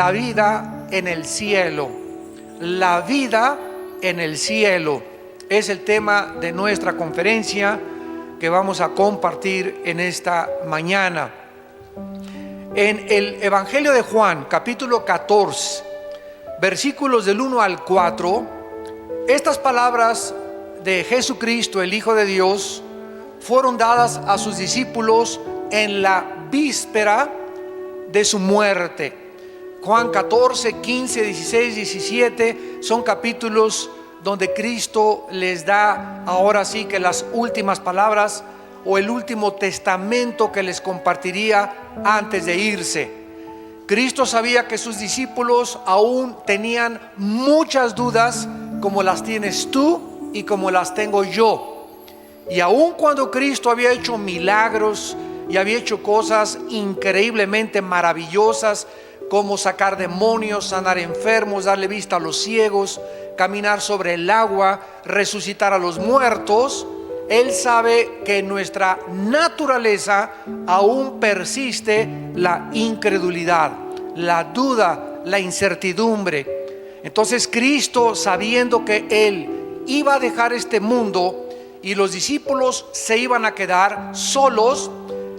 La vida en el cielo. La vida en el cielo es el tema de nuestra conferencia que vamos a compartir en esta mañana. En el Evangelio de Juan, capítulo 14, versículos del 1 al 4, estas palabras de Jesucristo, el Hijo de Dios, fueron dadas a sus discípulos en la víspera de su muerte. Juan 14, 15, 16, 17 son capítulos donde Cristo les da ahora sí que las últimas palabras o el último testamento que les compartiría antes de irse. Cristo sabía que sus discípulos aún tenían muchas dudas como las tienes tú y como las tengo yo. Y aun cuando Cristo había hecho milagros y había hecho cosas increíblemente maravillosas, como sacar demonios, sanar enfermos, darle vista a los ciegos, caminar sobre el agua, resucitar a los muertos, Él sabe que en nuestra naturaleza aún persiste la incredulidad, la duda, la incertidumbre. Entonces Cristo, sabiendo que Él iba a dejar este mundo y los discípulos se iban a quedar solos,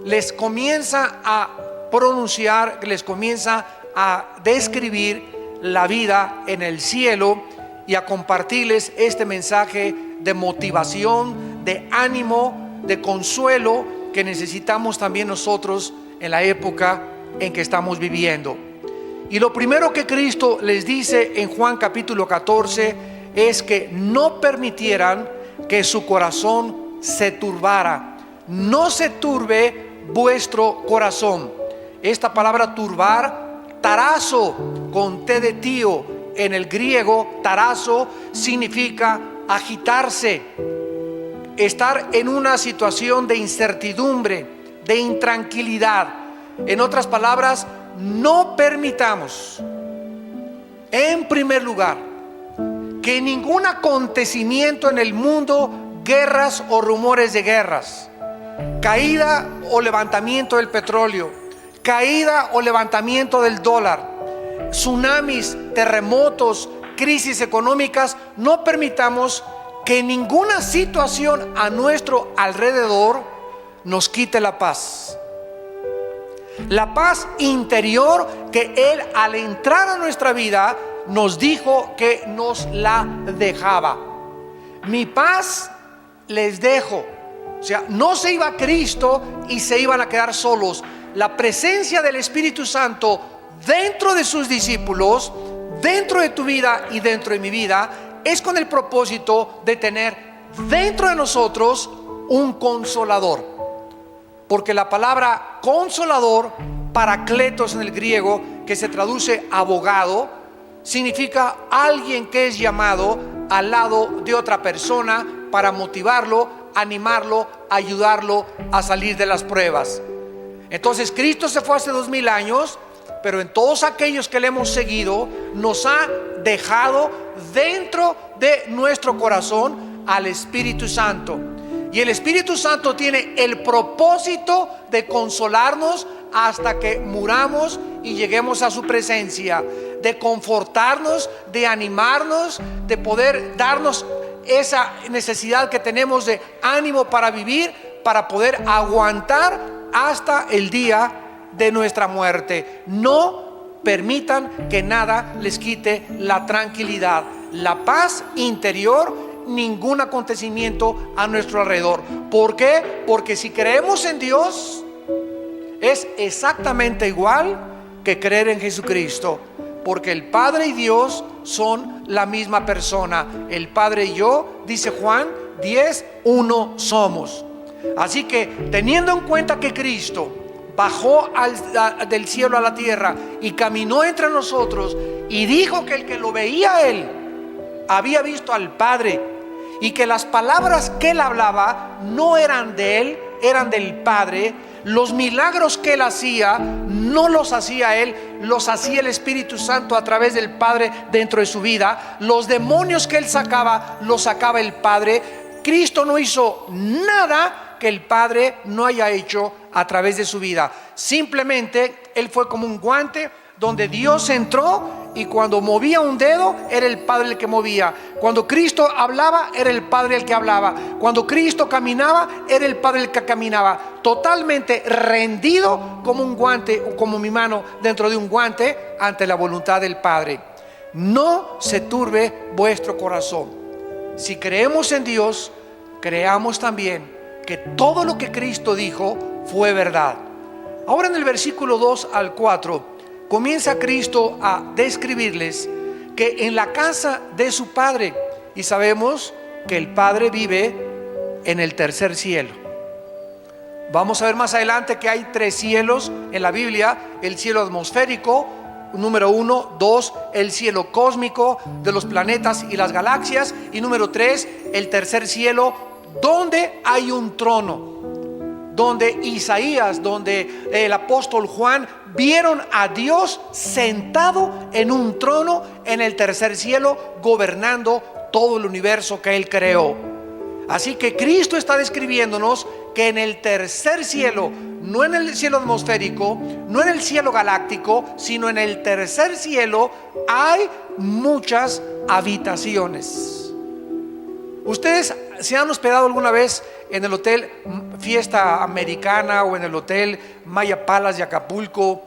les comienza a pronunciar, les comienza a describir la vida en el cielo y a compartirles este mensaje de motivación, de ánimo, de consuelo que necesitamos también nosotros en la época en que estamos viviendo. Y lo primero que Cristo les dice en Juan capítulo 14 es que no permitieran que su corazón se turbara. No se turbe vuestro corazón. Esta palabra turbar, tarazo, con T de tío, en el griego tarazo significa agitarse, estar en una situación de incertidumbre, de intranquilidad. En otras palabras, no permitamos, en primer lugar, que ningún acontecimiento en el mundo, guerras o rumores de guerras, caída o levantamiento del petróleo, caída o levantamiento del dólar, tsunamis, terremotos, crisis económicas, no permitamos que ninguna situación a nuestro alrededor nos quite la paz. La paz interior que Él al entrar a nuestra vida nos dijo que nos la dejaba. Mi paz les dejo. O sea, no se iba Cristo y se iban a quedar solos. La presencia del Espíritu Santo dentro de sus discípulos, dentro de tu vida y dentro de mi vida, es con el propósito de tener dentro de nosotros un consolador. Porque la palabra consolador, parakletos en el griego, que se traduce abogado, significa alguien que es llamado al lado de otra persona para motivarlo, animarlo, ayudarlo a salir de las pruebas. Entonces Cristo se fue hace 2000 años, pero en todos aquellos que le hemos seguido nos ha dejado dentro de nuestro corazón al Espíritu Santo. Y el Espíritu Santo tiene el propósito de consolarnos hasta que muramos y lleguemos a su presencia, de confortarnos, de animarnos, de poder darnos esa necesidad que tenemos de ánimo para vivir, para poder aguantar hasta el día de nuestra muerte. No permitan que nada les quite la tranquilidad, la paz interior, ningún acontecimiento a nuestro alrededor. ¿Por qué? Porque si creemos en Dios, es exactamente igual que creer en Jesucristo. Porque el Padre y Dios son la misma persona. El Padre y yo, dice Juan 10, uno somos. Así que teniendo en cuenta que Cristo bajó del cielo a la tierra y caminó entre nosotros y dijo que el que lo veía a Él había visto al Padre, y que las palabras que Él hablaba no eran de Él, eran del Padre. Los milagros que Él hacía no los hacía Él, los hacía el Espíritu Santo a través del Padre dentro de su vida. Los demonios que Él sacaba, los sacaba el Padre. Cristo no hizo nada que el Padre no haya hecho a través de su vida. Simplemente Él fue como un guante donde Dios entró, y cuando movía un dedo era el Padre el que movía. Cuando Cristo hablaba era el Padre el que hablaba. Cuando Cristo caminaba era el Padre el que caminaba. Totalmente rendido como un guante, o como mi mano dentro de un guante, ante la voluntad del Padre. No se turbe vuestro corazón. Si creemos en Dios, creamos también que todo lo que Cristo dijo fue verdad. Ahora en el versículo 2 al 4 comienza Cristo a describirles que en la casa de su Padre, y sabemos que el Padre vive en el tercer cielo. Vamos a ver más adelante que hay 3 cielos en la Biblia: el cielo atmosférico, número 1; 2, el cielo cósmico de los planetas y las galaxias, y número 3, el tercer cielo, donde hay un trono, donde Isaías, donde el apóstol Juan vieron a Dios sentado en un trono en el tercer cielo, gobernando todo el universo que Él creó. Así que Cristo está describiéndonos que en el tercer cielo, no en el cielo atmosférico, no en el cielo galáctico, sino en el tercer cielo, hay muchas habitaciones. ¿Ustedes se han hospedado alguna vez en el hotel Fiesta Americana, o en el hotel Maya Palace de Acapulco,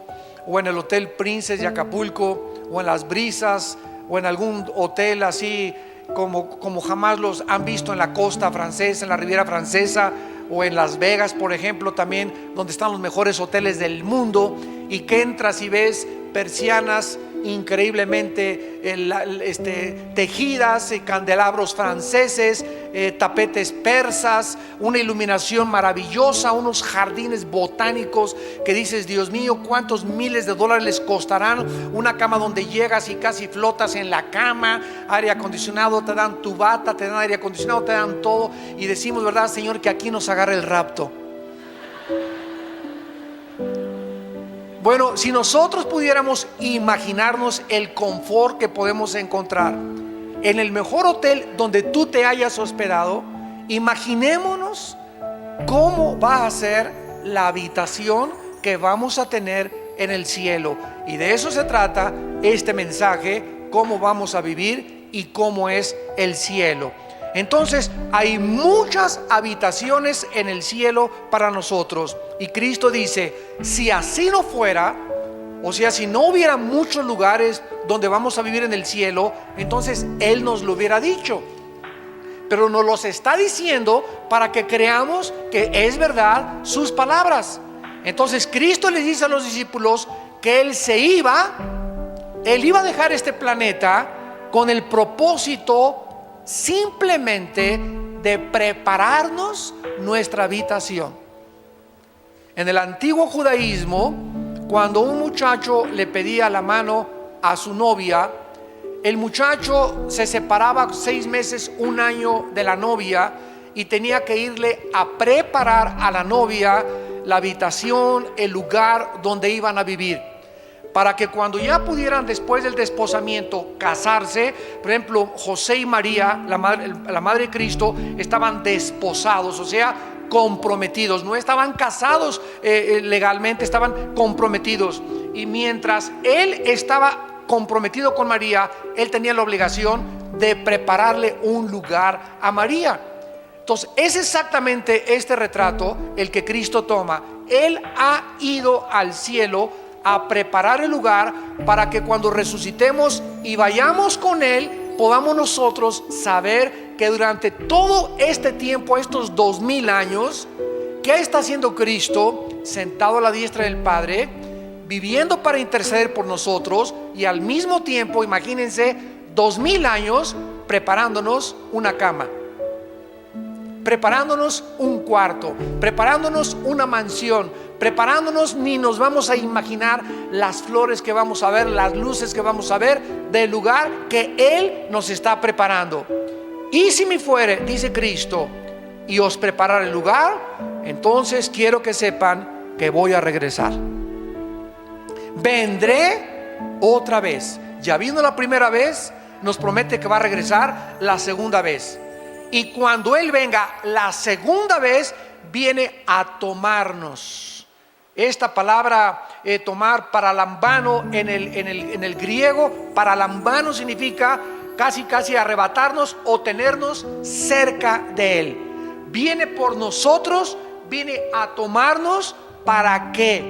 o en el hotel Princess de Acapulco, o en Las Brisas, o en algún hotel así como jamás los han visto en la costa francesa, en la Riviera Francesa, o en Las Vegas, por ejemplo, también, donde están los mejores hoteles del mundo, y que entras y ves persianas increíblemente tejidas, candelabros franceses, tapetes persas, una iluminación maravillosa, unos jardines botánicos que dices: Dios mío, cuántos miles de dólares les costarán. Una cama donde llegas y casi flotas en la cama, aire acondicionado, te dan tu bata, te dan aire acondicionado, te dan todo, y decimos: ¿verdad, Señor, que aquí nos agarre el rapto? Bueno, si nosotros pudiéramos imaginarnos el confort que podemos encontrar en el mejor hotel donde tú te hayas hospedado, imaginémonos cómo va a ser la habitación que vamos a tener en el cielo. Y de eso se trata este mensaje: cómo vamos a vivir y cómo es el cielo. Entonces hay muchas habitaciones en el cielo para nosotros, y Cristo dice: si así no fuera, o sea, si no hubiera muchos lugares donde vamos a vivir en el cielo, entonces Él nos lo hubiera dicho. Pero nos los está diciendo para que creamos que es verdad sus palabras. Entonces Cristo les dice a los discípulos que Él iba a dejar este planeta con el propósito simplemente de prepararnos nuestra habitación. En el antiguo judaísmo, cuando un muchacho le pedía la mano a su novia, el muchacho se separaba 6 meses, 1 año de la novia, y tenía que irle a preparar a la novia la habitación, el lugar donde iban a vivir, para que cuando ya pudieran, después del desposamiento, casarse. Por ejemplo, José y María, la madre de Cristo, estaban desposados, o sea, comprometidos. No estaban casados legalmente, estaban comprometidos. Y mientras él estaba comprometido con María, él tenía la obligación de prepararle un lugar a María. Entonces es exactamente este retrato el que Cristo toma. Él ha ido al cielo a preparar el lugar para que cuando resucitemos y vayamos con Él, podamos nosotros saber que durante todo este tiempo, estos 2000 años, ¿qué está haciendo Cristo? Sentado a la diestra del Padre, viviendo para interceder por nosotros, y al mismo tiempo, imagínense, 2000 años preparándonos una cama, preparándonos un cuarto, preparándonos una mansión, preparándonos. Ni nos vamos a imaginar las flores que vamos a ver, las luces que vamos a ver del lugar que Él nos está preparando. Y si me fuere, dice Cristo, y os preparar el lugar, entonces quiero que sepan que voy a regresar. Vendré otra vez. Ya vino la primera vez, nos promete que va a regresar la segunda vez. Y cuando Él venga la segunda vez, viene a tomarnos. Esta palabra tomar paralambano en el griego, paralambano significa casi arrebatarnos o tenernos cerca de Él. Viene por nosotros, viene a tomarnos para que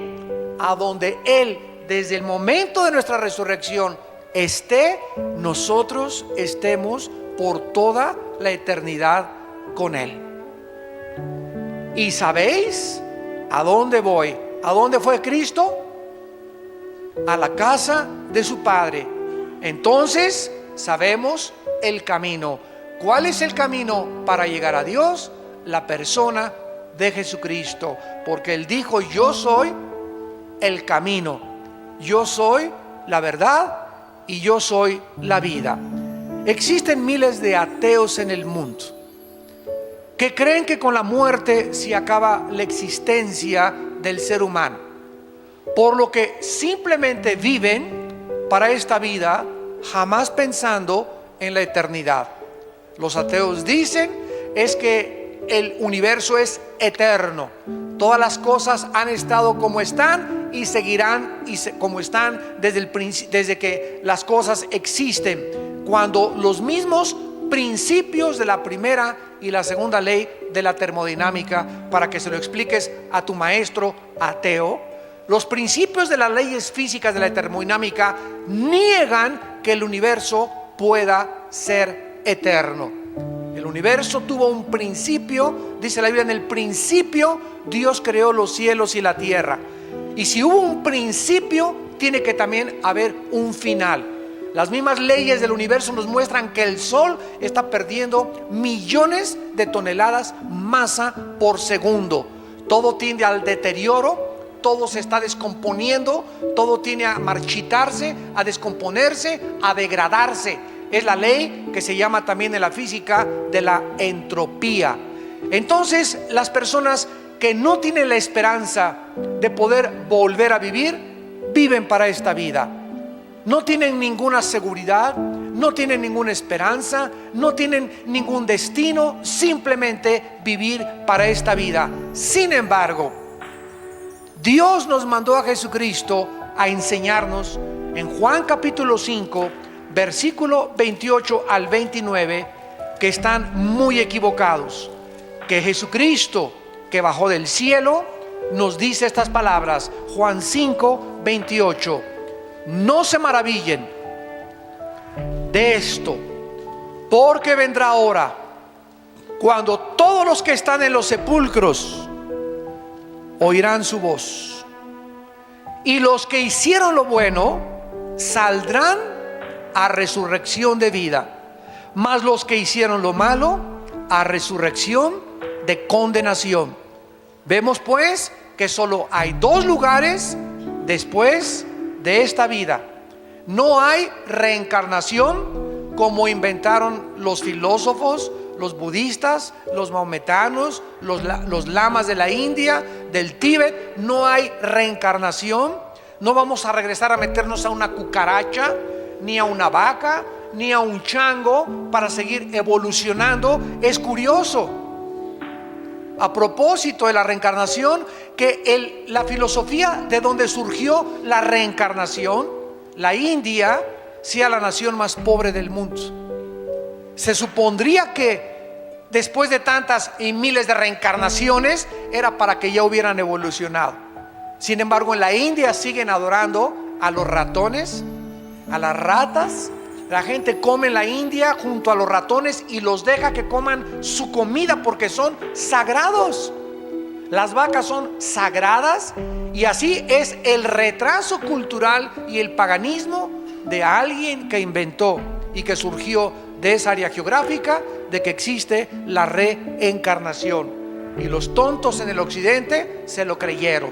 a donde Él, desde el momento de nuestra resurrección, esté, nosotros estemos por toda la eternidad con Él. ¿Y sabéis a dónde voy? ¿A dónde fue Cristo? A la casa de su Padre. Entonces sabemos el camino. ¿Cuál es el camino para llegar a Dios? La persona de Jesucristo, porque Él dijo: yo soy el camino, yo soy la verdad y yo soy la vida. Existen miles de ateos en el mundo que creen que con la muerte se acaba la existencia del ser humano, por lo que simplemente viven para esta vida, jamás pensando en la eternidad. Los ateos dicen es que el universo es eterno, todas las cosas han estado como están y seguirán como están desde que las cosas existen, cuando los mismos principios de la primera y la segunda ley de la termodinámica, para que se lo expliques a tu maestro ateo, los principios de las leyes físicas de la termodinámica niegan que el universo pueda ser eterno. El universo tuvo un principio, dice la Biblia: en el principio Dios creó los cielos y la tierra. Y si hubo un principio, tiene que también haber un final. Las mismas leyes del universo nos muestran que el Sol está perdiendo millones de toneladas masa por segundo. Todo tiende al deterioro, todo se está descomponiendo, todo tiende a marchitarse, a descomponerse, a degradarse. Es la ley que se llama también en la física de la entropía. Entonces, las personas que no tienen la esperanza de poder volver a vivir, viven para esta vida. No tienen ninguna seguridad, no tienen ninguna esperanza, no tienen ningún destino, simplemente vivir para esta vida. Sin embargo, Dios nos mandó a Jesucristo a enseñarnos en Juan capítulo 5, versículo 28 al 29, que están muy equivocados. Que Jesucristo, que bajó del cielo, nos dice estas palabras. Juan 5, 28. No se maravillen de esto, porque vendrá hora cuando todos los que están en los sepulcros oirán su voz, y los que hicieron lo bueno saldrán a resurrección de vida, mas los que hicieron lo malo a resurrección de condenación. Vemos pues que solo hay dos lugares después de esta vida. No hay reencarnación como inventaron los filósofos, los budistas, los maometanos, los lamas de la India, del Tíbet. No hay reencarnación. No vamos a regresar a meternos a una cucaracha, ni a una vaca, ni a un chango para seguir evolucionando. Es curioso, a propósito de la reencarnación, que la filosofía de donde surgió la reencarnación, la India, sea la nación más pobre del mundo. Se supondría que después de tantas y miles de reencarnaciones era para que ya hubieran evolucionado. Sin embargo, en la India siguen adorando a los ratones, a las ratas. La gente come en la India junto a los ratones y los deja que coman su comida porque son sagrados. Las vacas son sagradas, y así es el retraso cultural y el paganismo de alguien que inventó y que surgió de esa área geográfica de que existe la reencarnación. Y los tontos en el occidente se lo creyeron.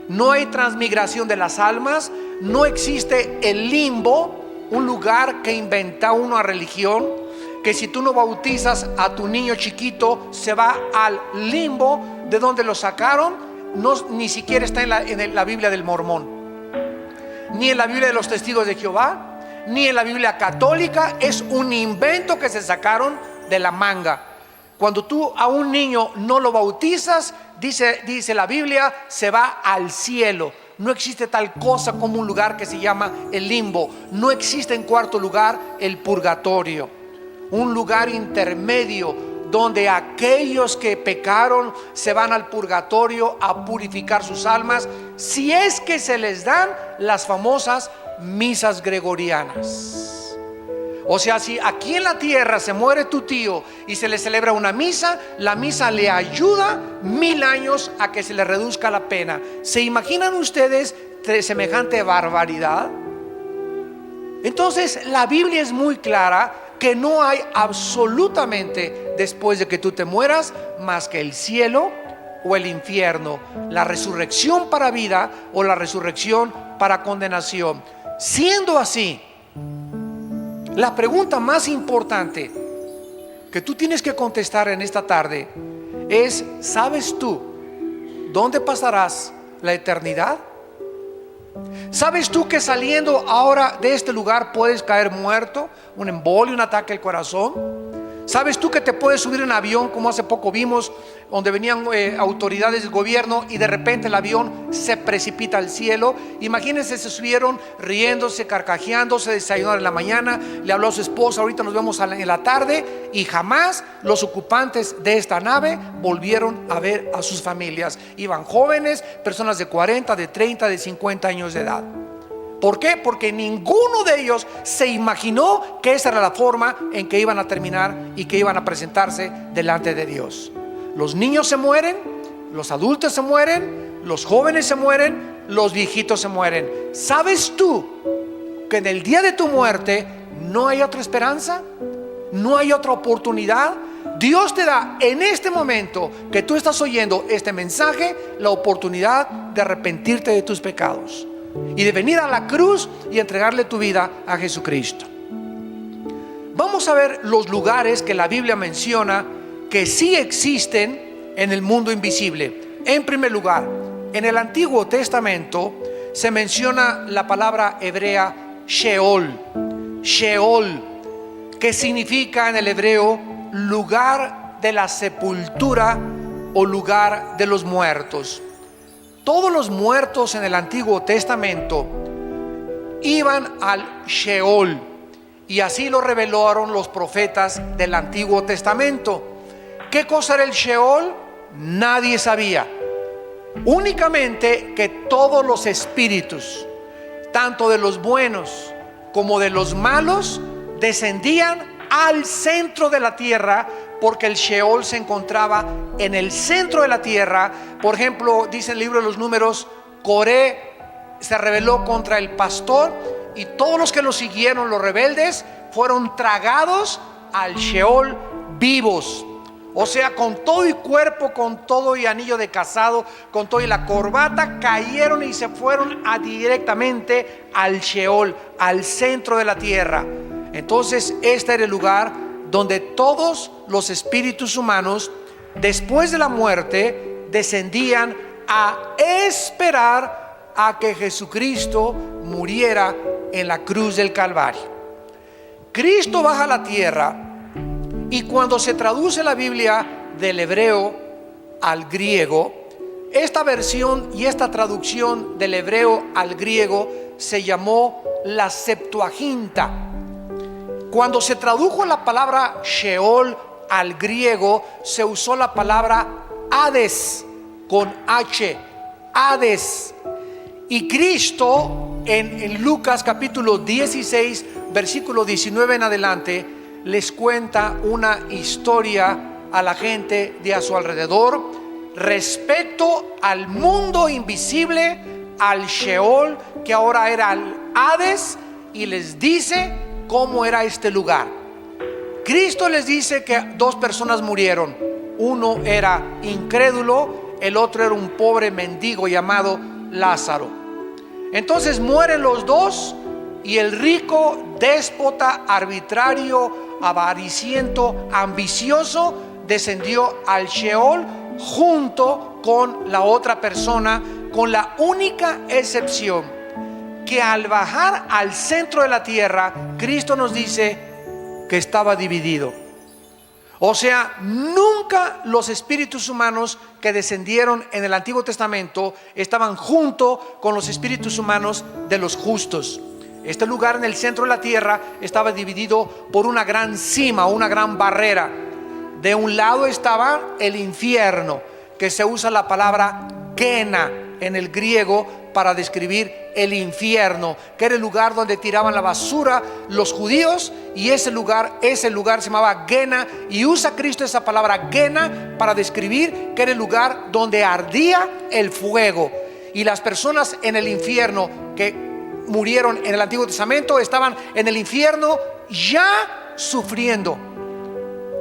No hay transmigración de las almas, no existe el limbo, un lugar que inventa una religión, que si tú no bautizas a tu niño chiquito se va al limbo de donde lo sacaron. Ni siquiera está en la Biblia del Mormón, ni en la Biblia de los Testigos de Jehová, ni en la Biblia católica. Es un invento que se sacaron de la manga. Cuando tú a un niño no lo bautizas, dice la Biblia, se va al cielo. No existe tal cosa como un lugar que se llama el limbo. No existe, en cuarto lugar, el purgatorio. Un lugar intermedio donde aquellos que pecaron se van al purgatorio a purificar sus almas, si es que se les dan las famosas misas gregorianas. O sea, si aquí en la tierra se muere tu tío y se le celebra una misa, la misa le ayuda 1000 años a que se le reduzca la pena. ¿Se imaginan ustedes semejante barbaridad? Entonces la Biblia es muy clara que no hay absolutamente, después de que tú te mueras, más que el cielo o el infierno, la resurrección para vida o la resurrección para condenación. Siendo así, la pregunta más importante que tú tienes que contestar en esta tarde es: ¿sabes tú dónde pasarás la eternidad? ¿Sabes tú que saliendo ahora de este lugar puedes caer muerto? Un embolio, un ataque al corazón. ¿Sabes tú que te puedes subir en avión, como hace poco vimos, donde venían autoridades del gobierno y de repente el avión se precipita al cielo? Imagínense, se subieron riéndose, carcajeándose, desayunaron en la mañana, le habló a su esposa: ahorita nos vemos en la tarde, y jamás los ocupantes de esta nave volvieron a ver a sus familias. Iban jóvenes, personas de 40, de 30, de 50 años de edad. ¿Por qué? Porque ninguno de ellos se imaginó que esa era la forma en que iban a terminar y que iban a presentarse delante de Dios. Los niños se mueren, los adultos se mueren, los jóvenes se mueren, los viejitos se mueren. ¿Sabes tú que en el día de tu muerte no hay otra esperanza? ¿No hay otra oportunidad? Dios te da en este momento que tú estás oyendo este mensaje la oportunidad de arrepentirte de tus pecados y de venir a la cruz y entregarle tu vida a Jesucristo. Vamos a ver los lugares que la Biblia menciona que sí existen en el mundo invisible. En primer lugar, en el Antiguo Testamento se menciona la palabra hebrea Sheol. Sheol, que significa en el hebreo lugar de la sepultura o lugar de los muertos. Todos los muertos en el Antiguo Testamento iban al Sheol, y así lo revelaron los profetas del Antiguo Testamento. ¿Qué cosa era el Sheol? Nadie sabía. Únicamente que todos los espíritus, tanto de los buenos como de los malos, descendían al centro de la tierra, porque el Sheol se encontraba en el centro de la tierra. Por ejemplo, dice el libro de los Números, Coré se rebeló contra el pastor y todos los que lo siguieron, los rebeldes, fueron tragados al Sheol vivos. O sea, con todo y cuerpo, con todo y anillo de casado, con todo y la corbata, cayeron y se fueron directamente al Sheol, al centro de la tierra. Entonces este era el lugar donde todos los espíritus humanos, después de la muerte, descendían a esperar a que Jesucristo muriera en la cruz del Calvario. Cristo baja a la tierra, y cuando se traduce la Biblia del hebreo al griego, esta versión y esta traducción del hebreo al griego se llamó la Septuaginta. Cuando se tradujo la palabra Sheol al griego, se usó la palabra Hades con H, Hades. Y Cristo en Lucas capítulo 16, versículo 19 en adelante, les cuenta una historia a la gente de a su alrededor respecto al mundo invisible, al Sheol, que ahora era el Hades, y les dice cómo era este lugar. Cristo les dice que 2 personas murieron. Uno era incrédulo, el otro era un pobre mendigo llamado Lázaro. Entonces mueren los dos, y el rico, déspota, arbitrario, avariciento, ambicioso, descendió al Sheol junto con la otra persona, con la única excepción que al bajar al centro de la tierra, Cristo nos dice que estaba dividido. O sea, nunca nunca los espíritus humanos que descendieron en el Antiguo Testamento estaban junto con los espíritus humanos de los justos. Este lugar en el centro de la tierra estaba dividido por una gran cima, una gran barrera. De un lado estaba el infierno, que se usa la palabra Gehenna en el griego para describir el infierno, que era el lugar donde tiraban la basura los judíos, y ese lugar se llamaba Gehenna, y usa Cristo esa palabra Gehenna para describir que era el lugar donde ardía el fuego. Y las personas en el infierno que murieron en el Antiguo Testamento estaban en el infierno ya sufriendo.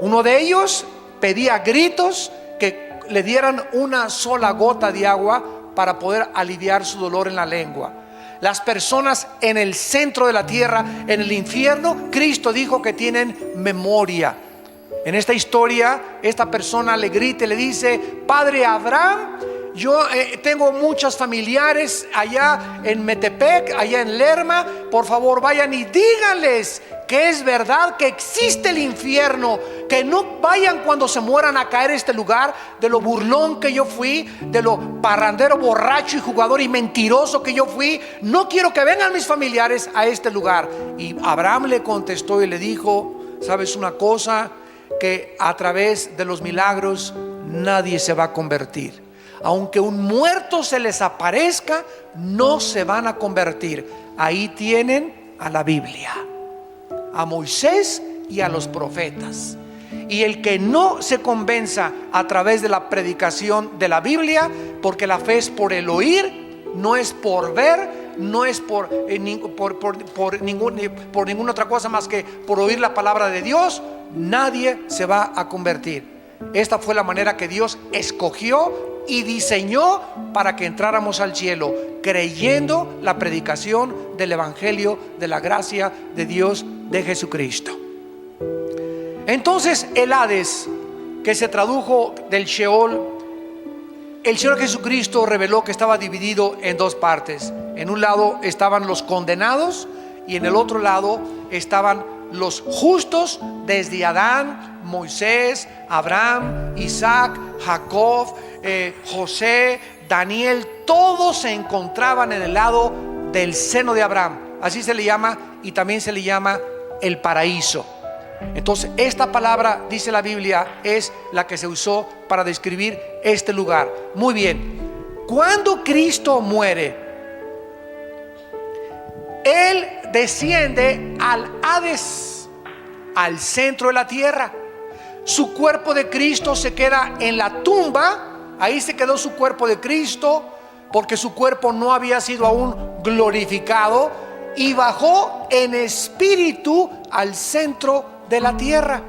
Uno de ellos pedía a gritos que le dieran una sola gota de agua para poder aliviar su dolor en la lengua. Las personas en el centro de la tierra, en el infierno, Cristo dijo que tienen memoria. En esta historia, esta persona le grita y le dice: Padre Abraham, yo tengo muchos familiares allá en Metepec, allá en Lerma. Por favor, vayan y díganles que es verdad que existe el infierno, que no vayan cuando se mueran a caer este lugar, de lo burlón que yo fui, de lo parrandero, borracho y jugador y mentiroso que yo fui. No quiero que vengan mis familiares a este lugar. Y Abraham le contestó y le dijo: ¿sabes una cosa? Que a través de los milagros nadie se va a convertir. Aunque un muerto se les aparezca, no se van a convertir. Ahí tienen a la Biblia, a Moisés y a los profetas. Y el que no se convenza a través de la predicación de la Biblia, porque la fe es por el oír, no es por ver, no es por ninguna otra cosa más que por oír la palabra de Dios, nadie se va a convertir. Esta fue la manera que Dios escogió y diseñó para que entráramos al cielo, creyendo la predicación del Evangelio de la gracia de Dios, de Jesucristo. Entonces el Hades, que se tradujo del Sheol, el Señor Jesucristo reveló que estaba dividido en dos partes. En un lado estaban los condenados y en el otro lado estaban los justos, desde Adán, Moisés, Abraham, Isaac, Jacob, José, Daniel. Todos se encontraban en el lado del seno de Abraham. Así se le llama, y también se le llama el paraíso. Entonces esta palabra, dice la Biblia, es la que se usó para describir este lugar. Muy bien, cuando Cristo muere, Él desciende al Hades, al centro de la tierra. Su cuerpo de Cristo se queda en la tumba. Ahí se quedó su cuerpo de Cristo, porque su cuerpo no había sido aún glorificado, y bajó en espíritu al centro de la tierra.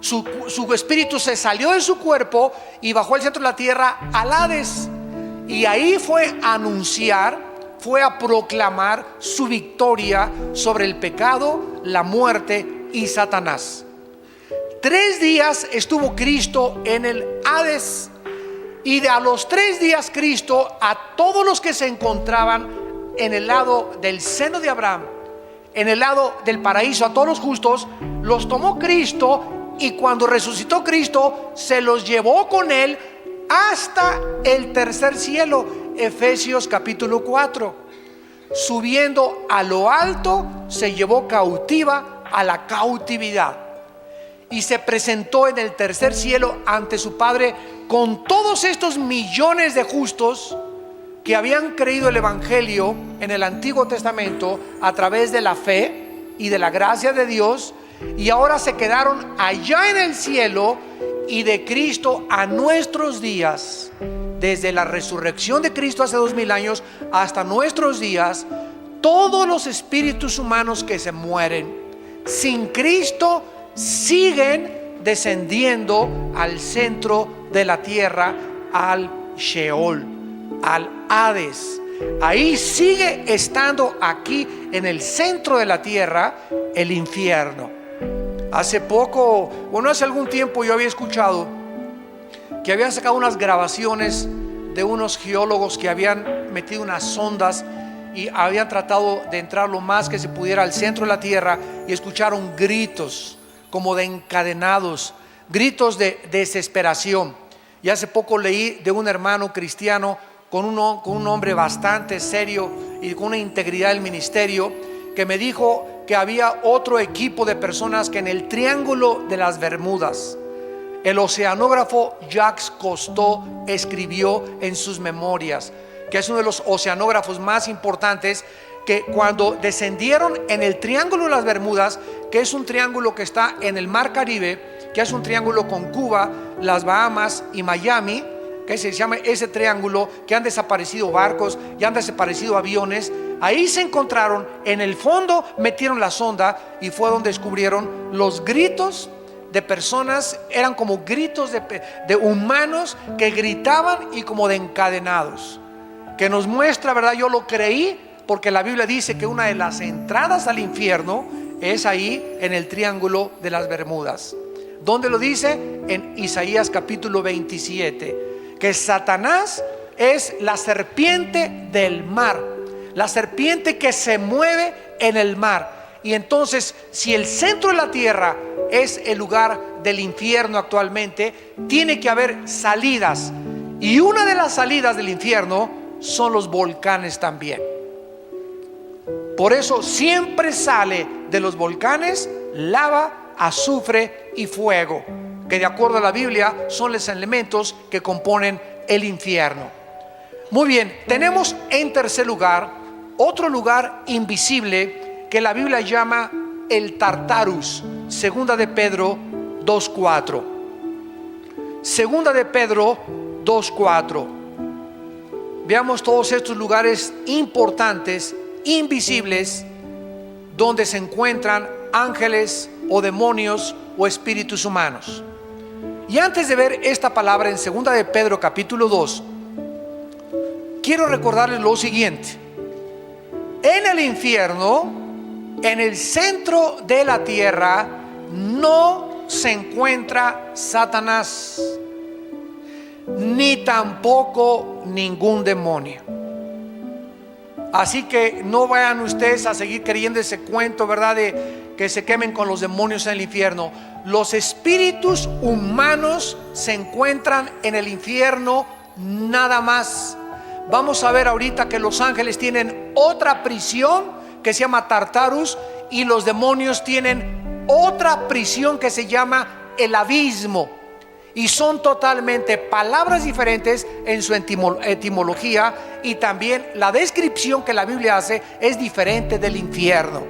Su espíritu se salió de su cuerpo y bajó al centro de la tierra, al Hades. Y ahí fue a anunciar, fue a proclamar su victoria sobre el pecado, la muerte y Satanás. 3 días estuvo Cristo en el Hades, y a los 3 días Cristo, a todos los que se encontraban en el lado del seno de Abraham, en el lado del paraíso, a todos los justos, los tomó Cristo, y cuando resucitó Cristo, se los llevó con Él hasta el tercer cielo. Efesios capítulo 4. Subiendo a lo alto, se llevó cautiva a la cautividad, y se presentó en el tercer cielo ante su Padre con todos estos millones de justos que habían creído el Evangelio en el Antiguo Testamento a través de la fe y de la gracia de Dios, y ahora se quedaron allá en el cielo. Y de Cristo a nuestros días, desde la resurrección de Cristo hace 2000 años hasta nuestros días, todos los espíritus humanos que se mueren sin Cristo siguen descendiendo al centro de la tierra, al Sheol, al Hades. Ahí sigue estando, aquí en el centro de la tierra, el infierno. Hace algún tiempo yo había escuchado que habían sacado unas grabaciones de unos geólogos que habían metido unas sondas y habían tratado de entrar lo más que se pudiera al centro de la tierra, y escucharon gritos como de encadenados, gritos de desesperación. Y hace poco leí de un hermano cristiano con un hombre bastante serio y con una integridad del ministerio, que me dijo que había otro equipo de personas que en el Triángulo de las Bermudas, el oceanógrafo Jacques Cousteau escribió en sus memorias, que es uno de los oceanógrafos más importantes, que cuando descendieron en el Triángulo de las Bermudas, que es un triángulo que está en el Mar Caribe, que es un triángulo con Cuba, las Bahamas y Miami, que se llama ese triángulo, que han desaparecido barcos y han desaparecido aviones. Ahí se encontraron, en el fondo metieron la sonda y fue donde descubrieron los gritos de personas. Eran como gritos de humanos que gritaban y como de encadenados, que nos muestra, ¿verdad? Yo lo creí porque la Biblia dice que una de las entradas al infierno es ahí en el Triángulo de las Bermudas. ¿Dónde lo dice? En Isaías capítulo 27, que Satanás es la serpiente del mar, la serpiente que se mueve en el mar. Y entonces, si el centro de la tierra es el lugar del infierno actualmente, tiene que haber salidas, y una de las salidas del infierno son los volcanes también. Por eso siempre sale de los volcanes lava, azufre y fuego, que de acuerdo a la Biblia son los elementos que componen el infierno. Muy bien, tenemos en tercer lugar otro lugar invisible que la Biblia llama el Tartarus. Segunda de Pedro 2:4. Segunda de Pedro 2:4. Veamos todos estos lugares importantes, invisibles, donde se encuentran ángeles o demonios o espíritus humanos. Y antes de ver esta palabra en segunda de Pedro capítulo 2, quiero recordarles lo siguiente. En el infierno, en el centro de la tierra, no se encuentra Satanás, ni tampoco ningún demonio. Así que no vayan ustedes a seguir creyendo ese cuento, ¿verdad?, de que se quemen con los demonios en el infierno. Los espíritus humanos se encuentran en el infierno nada más. Vamos a ver ahorita que los ángeles tienen otra prisión que se llama Tartarus, y los demonios tienen otra prisión que se llama el abismo. Y son totalmente palabras diferentes en su etimología, y también la descripción que la Biblia hace es diferente del infierno.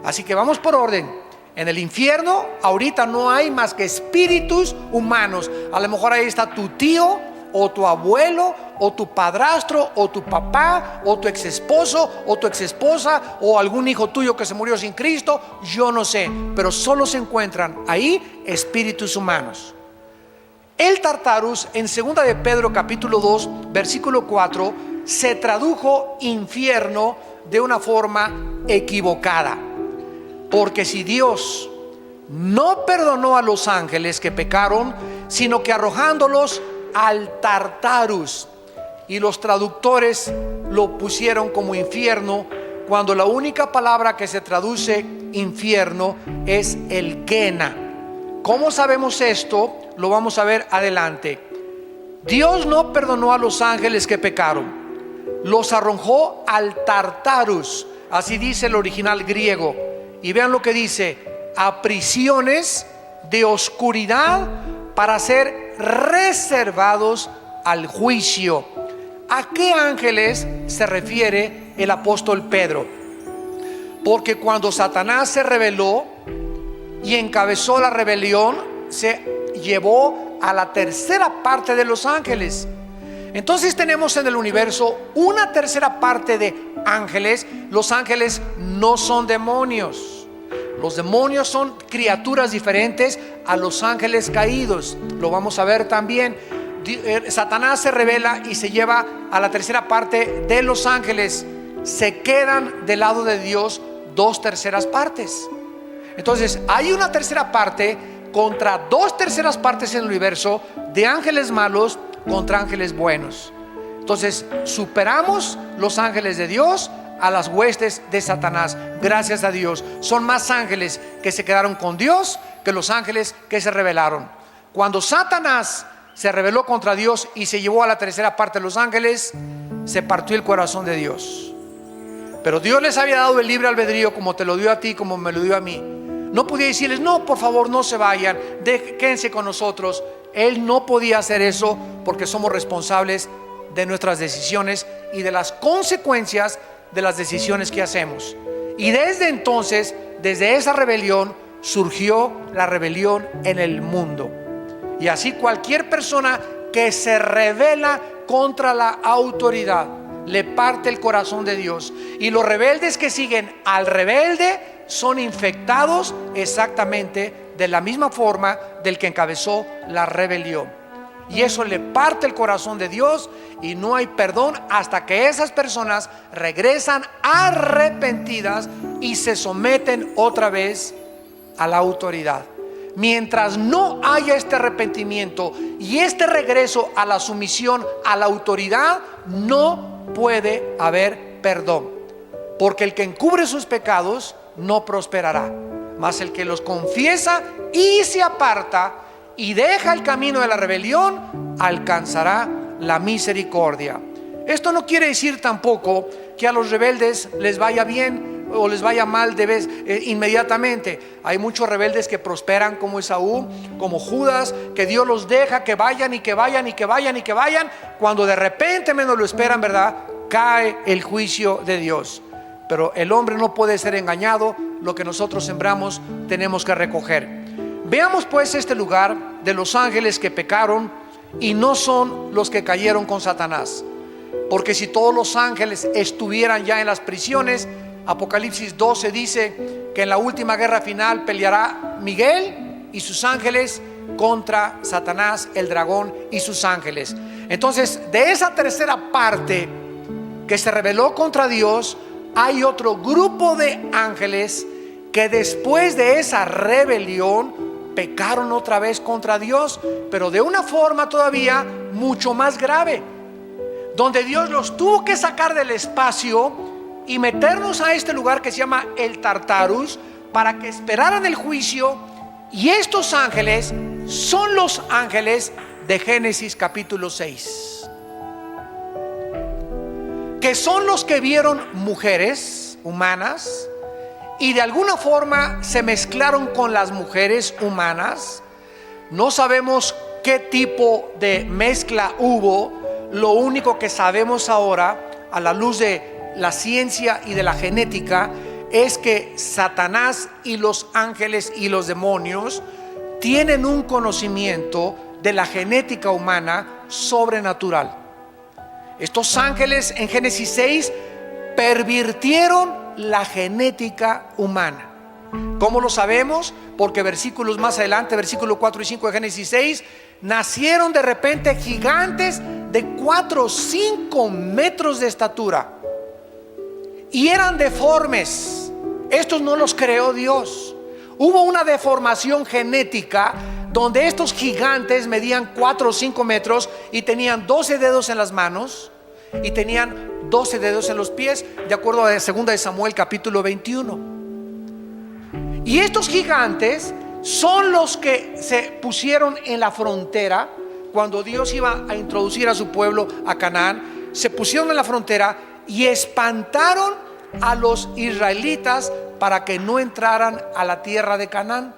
Así que vamos por orden. En el infierno ahorita no hay más que espíritus humanos. A lo mejor ahí está tu tío o tu abuelo o tu padrastro o tu papá o tu ex esposo o tu ex esposa o algún hijo tuyo que se murió sin Cristo. Yo no sé, pero solo se encuentran ahí espíritus humanos. El Tartarus en segunda de Pedro capítulo 2 versículo 4 se tradujo infierno de una forma equivocada, porque si Dios no perdonó a los ángeles que pecaron, sino que arrojándolos al Tartarus, y los traductores lo pusieron como infierno, cuando la única palabra que se traduce infierno es el Gehenna. ¿Cómo sabemos esto? Lo vamos a ver adelante. Dios no perdonó a los ángeles que pecaron, los arrojó al Tartarus, así dice el original griego. Y vean lo que dice: a prisiones de oscuridad para ser reservados al juicio. ¿A qué ángeles se refiere el apóstol Pedro? Porque cuando Satanás se rebeló y encabezó la rebelión, se llevó a la tercera parte de los ángeles. Entonces tenemos en el universo una tercera parte de ángeles. Los ángeles no son demonios. Los demonios son criaturas diferentes a los ángeles caídos. Lo vamos a ver también. Satanás se rebela y se lleva a la tercera parte de los ángeles. Se quedan del lado de Dios 2/3 partes. Entonces hay una tercera parte contra 2/3 partes en el universo, de ángeles malos contra ángeles buenos. Entonces superamos los ángeles de Dios a las huestes de Satanás. Gracias a Dios, son más ángeles que se quedaron con Dios que los ángeles que se rebelaron. Cuando Satanás se rebeló contra Dios y se llevó a la tercera parte de los ángeles, se partió el corazón de Dios. Pero Dios les había dado el libre albedrío, como te lo dio a ti, como me lo dio a mí. No podía decirles: no, por favor, no se vayan, quédense con nosotros. Él no podía hacer eso, porque somos responsables de nuestras decisiones y de las consecuencias de las decisiones que hacemos. Y desde entonces, desde esa rebelión, surgió la rebelión en el mundo. Y así cualquier persona que se rebela contra la autoridad le parte el corazón de Dios. Y los rebeldes que siguen al rebelde son infectados exactamente de la misma forma del que encabezó la rebelión. Y eso le parte el corazón de Dios, y no hay perdón hasta que esas personas regresan arrepentidas y se someten otra vez a la autoridad. Mientras no haya este arrepentimiento y este regreso a la sumisión a la autoridad, no puede haber perdón, porque el que encubre sus pecados no prosperará, mas el que los confiesa y se aparta y deja el camino de la rebelión alcanzará la misericordia. Esto no quiere decir tampoco que a los rebeldes les vaya bien o les vaya mal inmediatamente. Hay muchos rebeldes que prosperan, como Esaú, como Judas, que Dios los deja que vayan y que vayan y que vayan y que vayan, cuando de repente menos lo esperan, ¿verdad?, cae el juicio de Dios. Pero el hombre no puede ser engañado. Lo que nosotros sembramos tenemos que recoger. Veamos pues este lugar de los ángeles que pecaron y no son los que cayeron con Satanás. Porque si todos los ángeles estuvieran ya en las prisiones, Apocalipsis 12 dice que en la última guerra final peleará Miguel y sus ángeles contra Satanás, el dragón, y sus ángeles. Entonces, de esa tercera parte que se rebeló contra Dios, hay otro grupo de ángeles que después de esa rebelión pecaron otra vez contra Dios, pero de una forma todavía mucho más grave, donde Dios los tuvo que sacar del espacio y meternos a este lugar que se llama el Tartarus, para que esperaran el juicio. Y estos ángeles son los ángeles de Génesis capítulo 6, que son los que vieron mujeres humanas y de alguna forma se mezclaron con las mujeres humanas. No sabemos qué tipo de mezcla hubo. Lo único que sabemos ahora, a la luz de la ciencia y de la genética, es que Satanás y los ángeles y los demonios tienen un conocimiento de la genética humana sobrenatural. Estos ángeles en Génesis 6 pervirtieron la genética humana. ¿Cómo lo sabemos? Porque versículos más adelante, versículo 4 y 5 de Génesis 6, nacieron de repente gigantes de 4 o 5 metros de estatura y eran deformes. Estos no los creó Dios. Hubo una deformación genética donde estos gigantes medían 4 o 5 metros y tenían 12 dedos en las manos y tenían 12 dedos en los pies, de acuerdo a 2 de Samuel capítulo 21. Y estos gigantes son los que se pusieron en la frontera cuando Dios iba a introducir a su pueblo a Canaán. Se pusieron en la frontera y espantaron a los israelitas para que no entraran a la tierra de Canaán.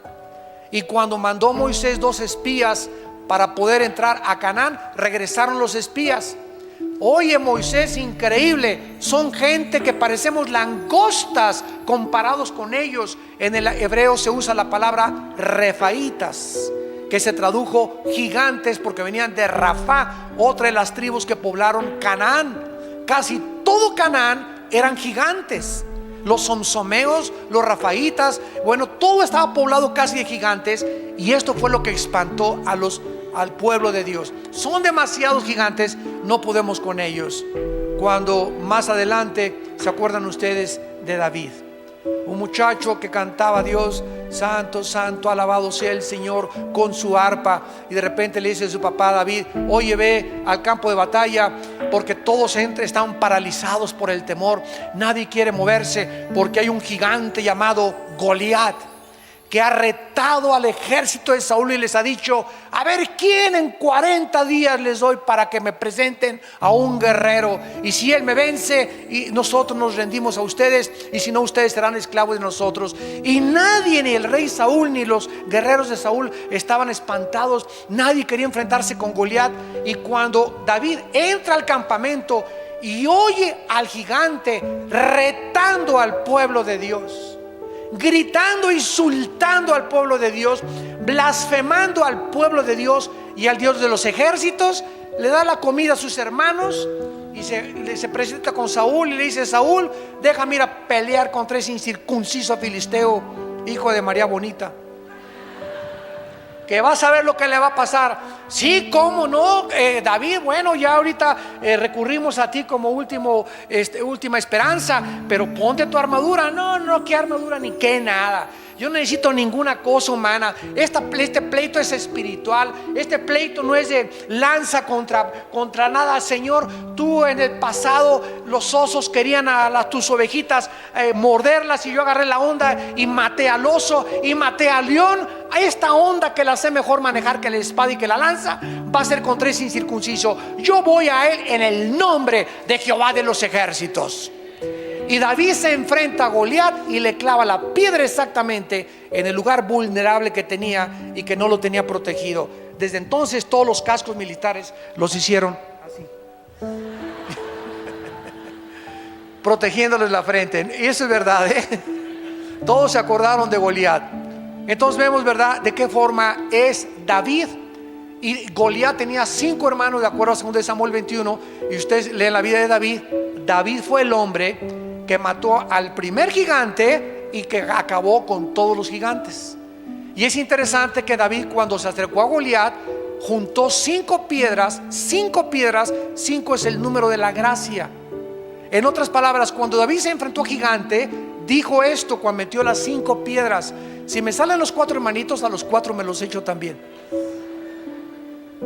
Y cuando mandó Moisés 2 espías para poder entrar a Canaán, regresaron los espías. Oye, Moisés, increíble, son gente que parecemos langostas comparados con ellos. En el hebreo se usa la palabra refaitas, que se tradujo gigantes porque venían de Rafá, otra de las tribus que poblaron Canaán. Casi todo Canaán eran gigantes. Los somsomeos, los rafaitas, bueno, todo estaba poblado casi de gigantes. Y esto fue lo que espantó al pueblo de Dios. Son demasiados gigantes, no podemos con ellos. Cuando más adelante, ¿se acuerdan ustedes de David? Un muchacho que cantaba a Dios: santo, santo, alabado sea el Señor, con su arpa. Y de repente le dice a su papá David: oye, ve al campo de batalla, porque todos están paralizados por el temor. Nadie quiere moverse porque hay un gigante llamado Goliat que ha retado al ejército de Saúl y les ha dicho: a ver quién en 40 días les doy para que me presenten a un guerrero, y si él me vence, y nosotros nos rendimos a ustedes, y si no, ustedes serán esclavos de nosotros. Y nadie, ni el rey Saúl ni los guerreros de Saúl, estaban espantados. Nadie quería enfrentarse con Goliat. Y cuando David entra al campamento y oye al gigante retando al pueblo de Dios, gritando, insultando al pueblo de Dios, blasfemando al pueblo de Dios y al Dios de los ejércitos, le da la comida a sus hermanos y se presenta con Saúl y le dice: Saúl, déjame ir a pelear contra ese incircunciso filisteo, hijo de María Bonita, que vas a ver lo que le va a pasar. Sí, cómo no, David, bueno, ya ahorita recurrimos a ti como última esperanza, pero ponte tu armadura. No, qué armadura ni qué nada. Yo no necesito ninguna cosa humana. Este pleito es espiritual. Este pleito no es de lanza contra nada. Señor, tú en el pasado los osos querían a tus ovejitas morderlas, y yo agarré la onda y maté al oso y maté al león. A esta onda, que la sé mejor manejar que la espada y que la lanza, va a ser contra ese incircunciso. Yo voy a él en el nombre de Jehová de los ejércitos. Y David se enfrenta a Goliat y le clava la piedra exactamente en el lugar vulnerable que tenía y que no lo tenía protegido. Desde entonces todos los cascos militares los hicieron así, protegiéndoles la frente. Y eso es verdad, Todos se acordaron de Goliat. Entonces vemos, ¿verdad?, de qué forma es David. Y Goliat tenía 5 hermanos, de acuerdo a 2 Samuel 21. Y ustedes leen la vida de David. David fue el hombre que mató al primer gigante y que acabó con todos los gigantes. Y es interesante que David, cuando se acercó a Goliat, juntó 5 piedras. 5 piedras, 5 es el número de la gracia. En otras palabras, cuando David se enfrentó al gigante, dijo esto cuando metió las 5 piedras: si me salen los 4 hermanitos, a los 4 me los echo también.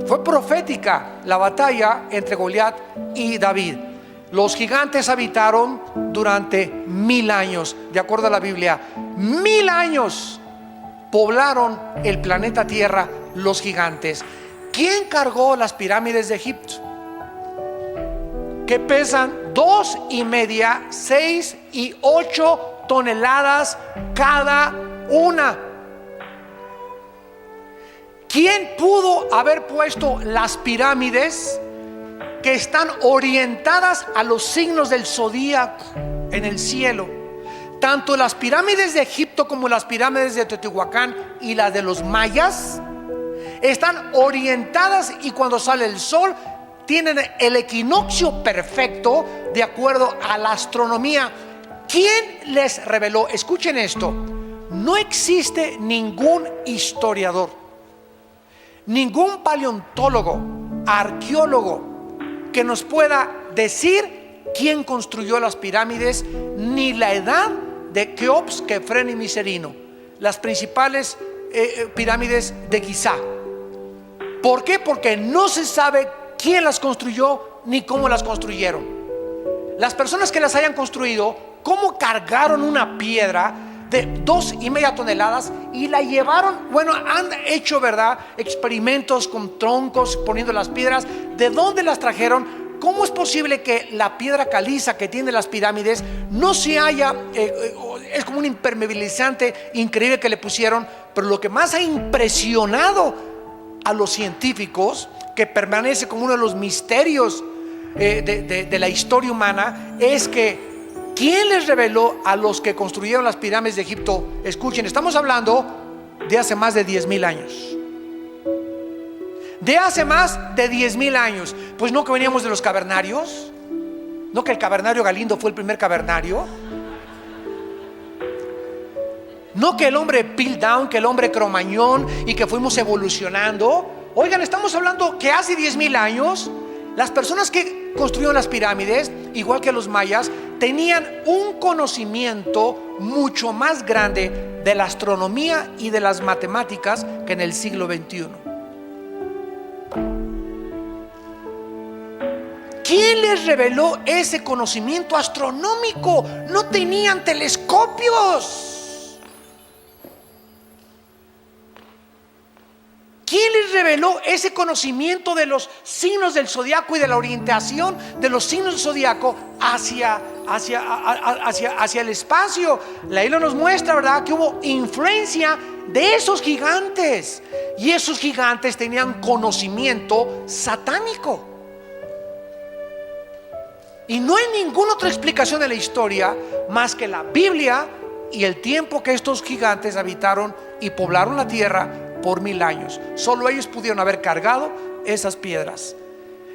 Fue profética la batalla entre Goliat y David. Los gigantes habitaron durante 1000 años, de acuerdo a la Biblia. 1000 años poblaron el planeta Tierra los gigantes. ¿Quién cargó las pirámides de Egipto? Que pesan 2,5, 6 y 8 toneladas cada una. ¿Quién pudo haber puesto las pirámides que están orientadas a los signos del zodíaco en el cielo? Tanto las pirámides de Egipto como las pirámides de Teotihuacán y las de los mayas están orientadas, y cuando sale el sol tienen el equinoccio perfecto de acuerdo a la astronomía. ¿Quién les reveló? Escuchen esto: no existe ningún historiador, ningún paleontólogo, arqueólogo que nos pueda decir quién construyó las pirámides, ni la edad de Keops, Kefren y Miserino, las principales pirámides de Giza. ¿Por qué? Porque no se sabe quién las construyó ni cómo las construyeron. Las personas que las hayan construido, cómo cargaron una piedra de 2,5 toneladas y la llevaron. Bueno, han hecho, ¿verdad?, experimentos con troncos poniendo las piedras. ¿De dónde las trajeron? ¿Cómo es posible que la piedra caliza que tiene las pirámides no se haya, es como un impermeabilizante increíble que le pusieron? Pero lo que más ha impresionado a los científicos, que permanece como uno de los misterios de la historia humana, es que ¿quién les reveló a los que construyeron las pirámides de Egipto? Escuchen, estamos hablando de hace más de 10,000 años. De hace más de 10,000 años. Pues no, que veníamos de los cavernarios. No, que el cavernario Galindo fue el primer cavernario. No, que el hombre Piltdown, que el hombre Cromañón, y que fuimos evolucionando. Oigan, estamos hablando que hace 10,000 años las personas que construyeron las pirámides, igual que los mayas, tenían un conocimiento mucho más grande de la astronomía y de las matemáticas que en el siglo XXI. ¿Quién les reveló ese conocimiento astronómico? No tenían telescopios. reveló ese conocimiento de los signos del zodiaco y de la orientación de los signos del zodiaco hacia el espacio. La Biblia nos muestra, ¿verdad?, que hubo influencia de esos gigantes, y esos gigantes tenían conocimiento satánico. Y no hay ninguna otra explicación de la historia más que la Biblia y el tiempo que estos gigantes habitaron y poblaron la tierra por 1000 años. Solo ellos pudieron haber cargado esas piedras.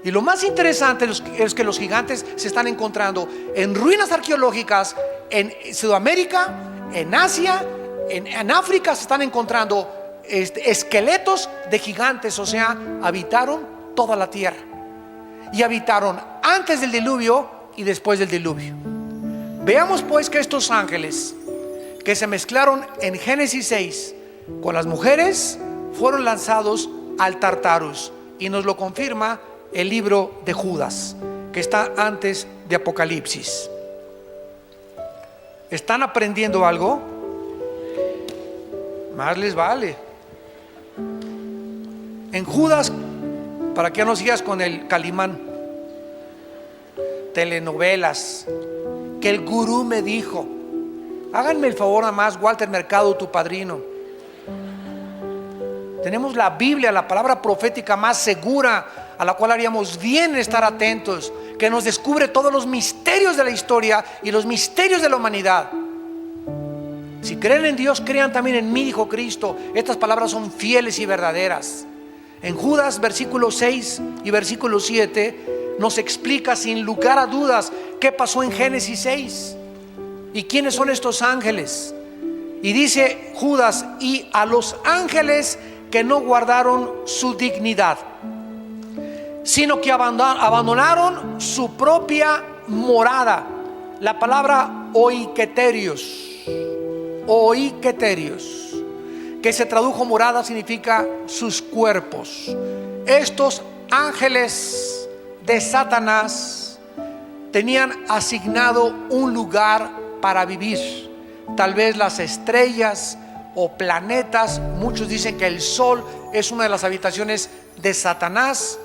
Y lo más interesante es que los gigantes se están encontrando en ruinas arqueológicas en Sudamérica, en Asia, en África. Se están encontrando esqueletos de gigantes. O sea, habitaron toda la tierra, y habitaron antes del diluvio y después del diluvio. Veamos pues que estos ángeles que se mezclaron en Génesis 6 con las mujeres fueron lanzados al Tartarus, y nos lo confirma el libro de Judas, que está antes de Apocalipsis. ¿Están aprendiendo algo? Más les vale. En Judas, para que no sigas con el Calimán, telenovelas, que el gurú me dijo. Háganme el favor nada más, Walter Mercado, tu padrino. Tenemos la Biblia, la palabra profética más segura, a la cual haríamos bien estar atentos, que nos descubre todos los misterios de la historia y los misterios de la humanidad. Si creen en Dios, crean también en mí, dijo Cristo. Estas palabras son fieles y verdaderas. En Judas, versículo 6 y versículo 7, nos explica sin lugar a dudas qué pasó en Génesis 6 y quiénes son estos ángeles. Y dice Judas: y a los ángeles que no guardaron su dignidad, sino que abandonaron su propia morada. La palabra oiketerios, que se tradujo morada, significa sus cuerpos. Estos ángeles de Satanás tenían asignado un lugar para vivir. Tal vez las estrellas o planetas. Muchos dicen que el sol es una de las habitaciones de Satanás.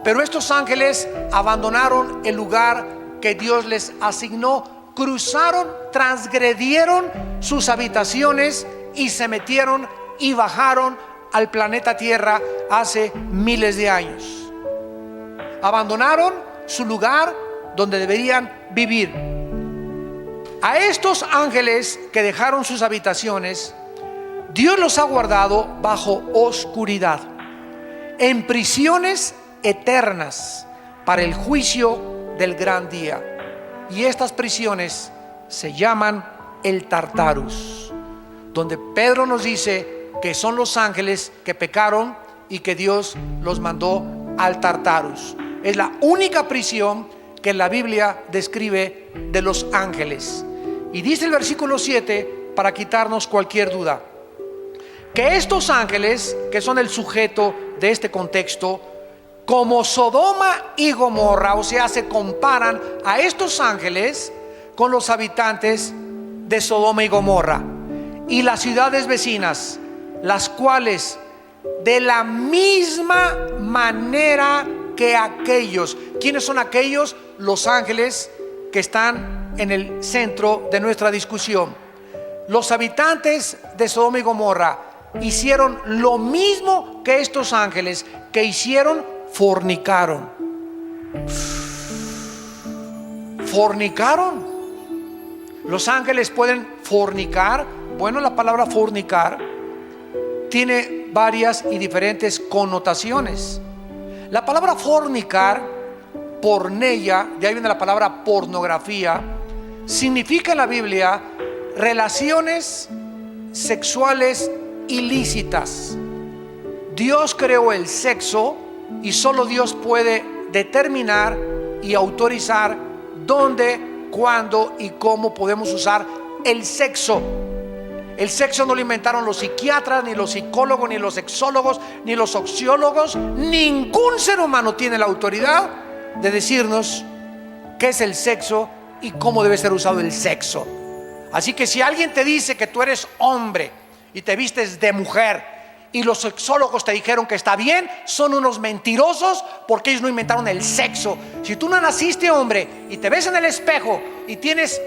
Pero estos ángeles abandonaron el lugar que Dios les asignó, cruzaron, transgredieron sus habitaciones y se metieron y bajaron al planeta Tierra hace miles de años. Abandonaron su lugar donde deberían vivir. A estos ángeles que dejaron sus habitaciones, Dios los ha guardado bajo oscuridad, en prisiones eternas para el juicio del gran día. Y estas prisiones se llaman el Tartarus, donde Pedro nos dice que son los ángeles que pecaron y que Dios los mandó al Tartarus. Es la única prisión que la Biblia describe de los ángeles. Y dice el versículo 7, para quitarnos cualquier duda, que estos ángeles, que son el sujeto de este contexto, como Sodoma y Gomorra, o sea, se comparan a estos ángeles con los habitantes de Sodoma y Gomorra y las ciudades vecinas, las cuales de la misma manera que aquellos. ¿Quiénes son aquellos? Los ángeles que están en el centro de nuestra discusión. Los habitantes de Sodoma y Gomorra hicieron lo mismo que estos ángeles. Que hicieron: fornicaron. Fornicaron. Los ángeles pueden fornicar. Bueno, la palabra fornicar tiene varias y diferentes connotaciones. La palabra fornicar, porneia, de ahí viene la palabra pornografía, significa en la Biblia relaciones sexuales ilícitas. Dios creó el sexo y solo Dios puede determinar y autorizar dónde, cuándo y cómo podemos usar el sexo. El sexo no lo inventaron los psiquiatras, ni los psicólogos, ni los sexólogos, ni los sociólogos. Ningún ser humano tiene la autoridad de decirnos qué es el sexo y cómo debe ser usado el sexo. Así que si alguien te dice que tú eres hombre y te vistes de mujer y los sexólogos te dijeron que está bien, son unos mentirosos, porque ellos no inventaron el sexo. Si tú no naciste hombre y te ves en el espejo y tienes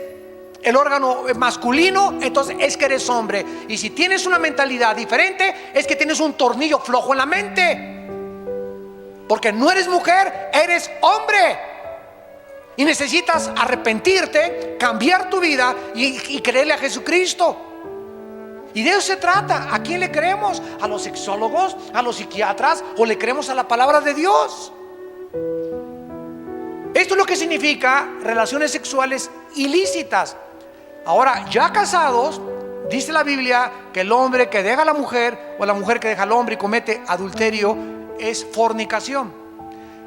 el órgano masculino, entonces es que eres hombre. Y si tienes una mentalidad diferente, es que tienes un tornillo flojo en la mente, porque no eres mujer, eres hombre. Y necesitas arrepentirte, cambiar tu vida y creerle a Jesucristo. Y de eso se trata. ¿A quién le creemos? ¿A los sexólogos? ¿A los psiquiatras? ¿O le creemos a la palabra de Dios? Esto es lo que significa relaciones sexuales ilícitas. Ahora, ya casados, dice la Biblia que el hombre que deja a la mujer o la mujer que deja al hombre y comete adulterio es fornicación.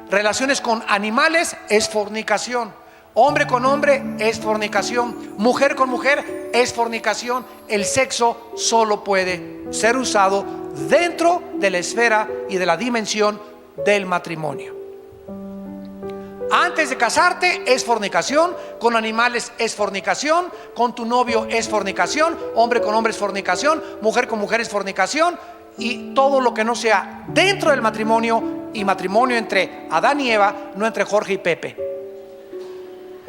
Relaciones con animales es fornicación. Hombre con hombre es fornicación. Mujer con mujer es fornicación. El sexo solo puede ser usado dentro de la esfera y de la dimensión del matrimonio. Antes de casarte es fornicación, con animales es fornicación, con tu novio es fornicación, hombre con hombre es fornicación, mujer con mujer es fornicación, y todo lo que no sea dentro del matrimonio, y matrimonio entre Adán y Eva, no entre Jorge y Pepe,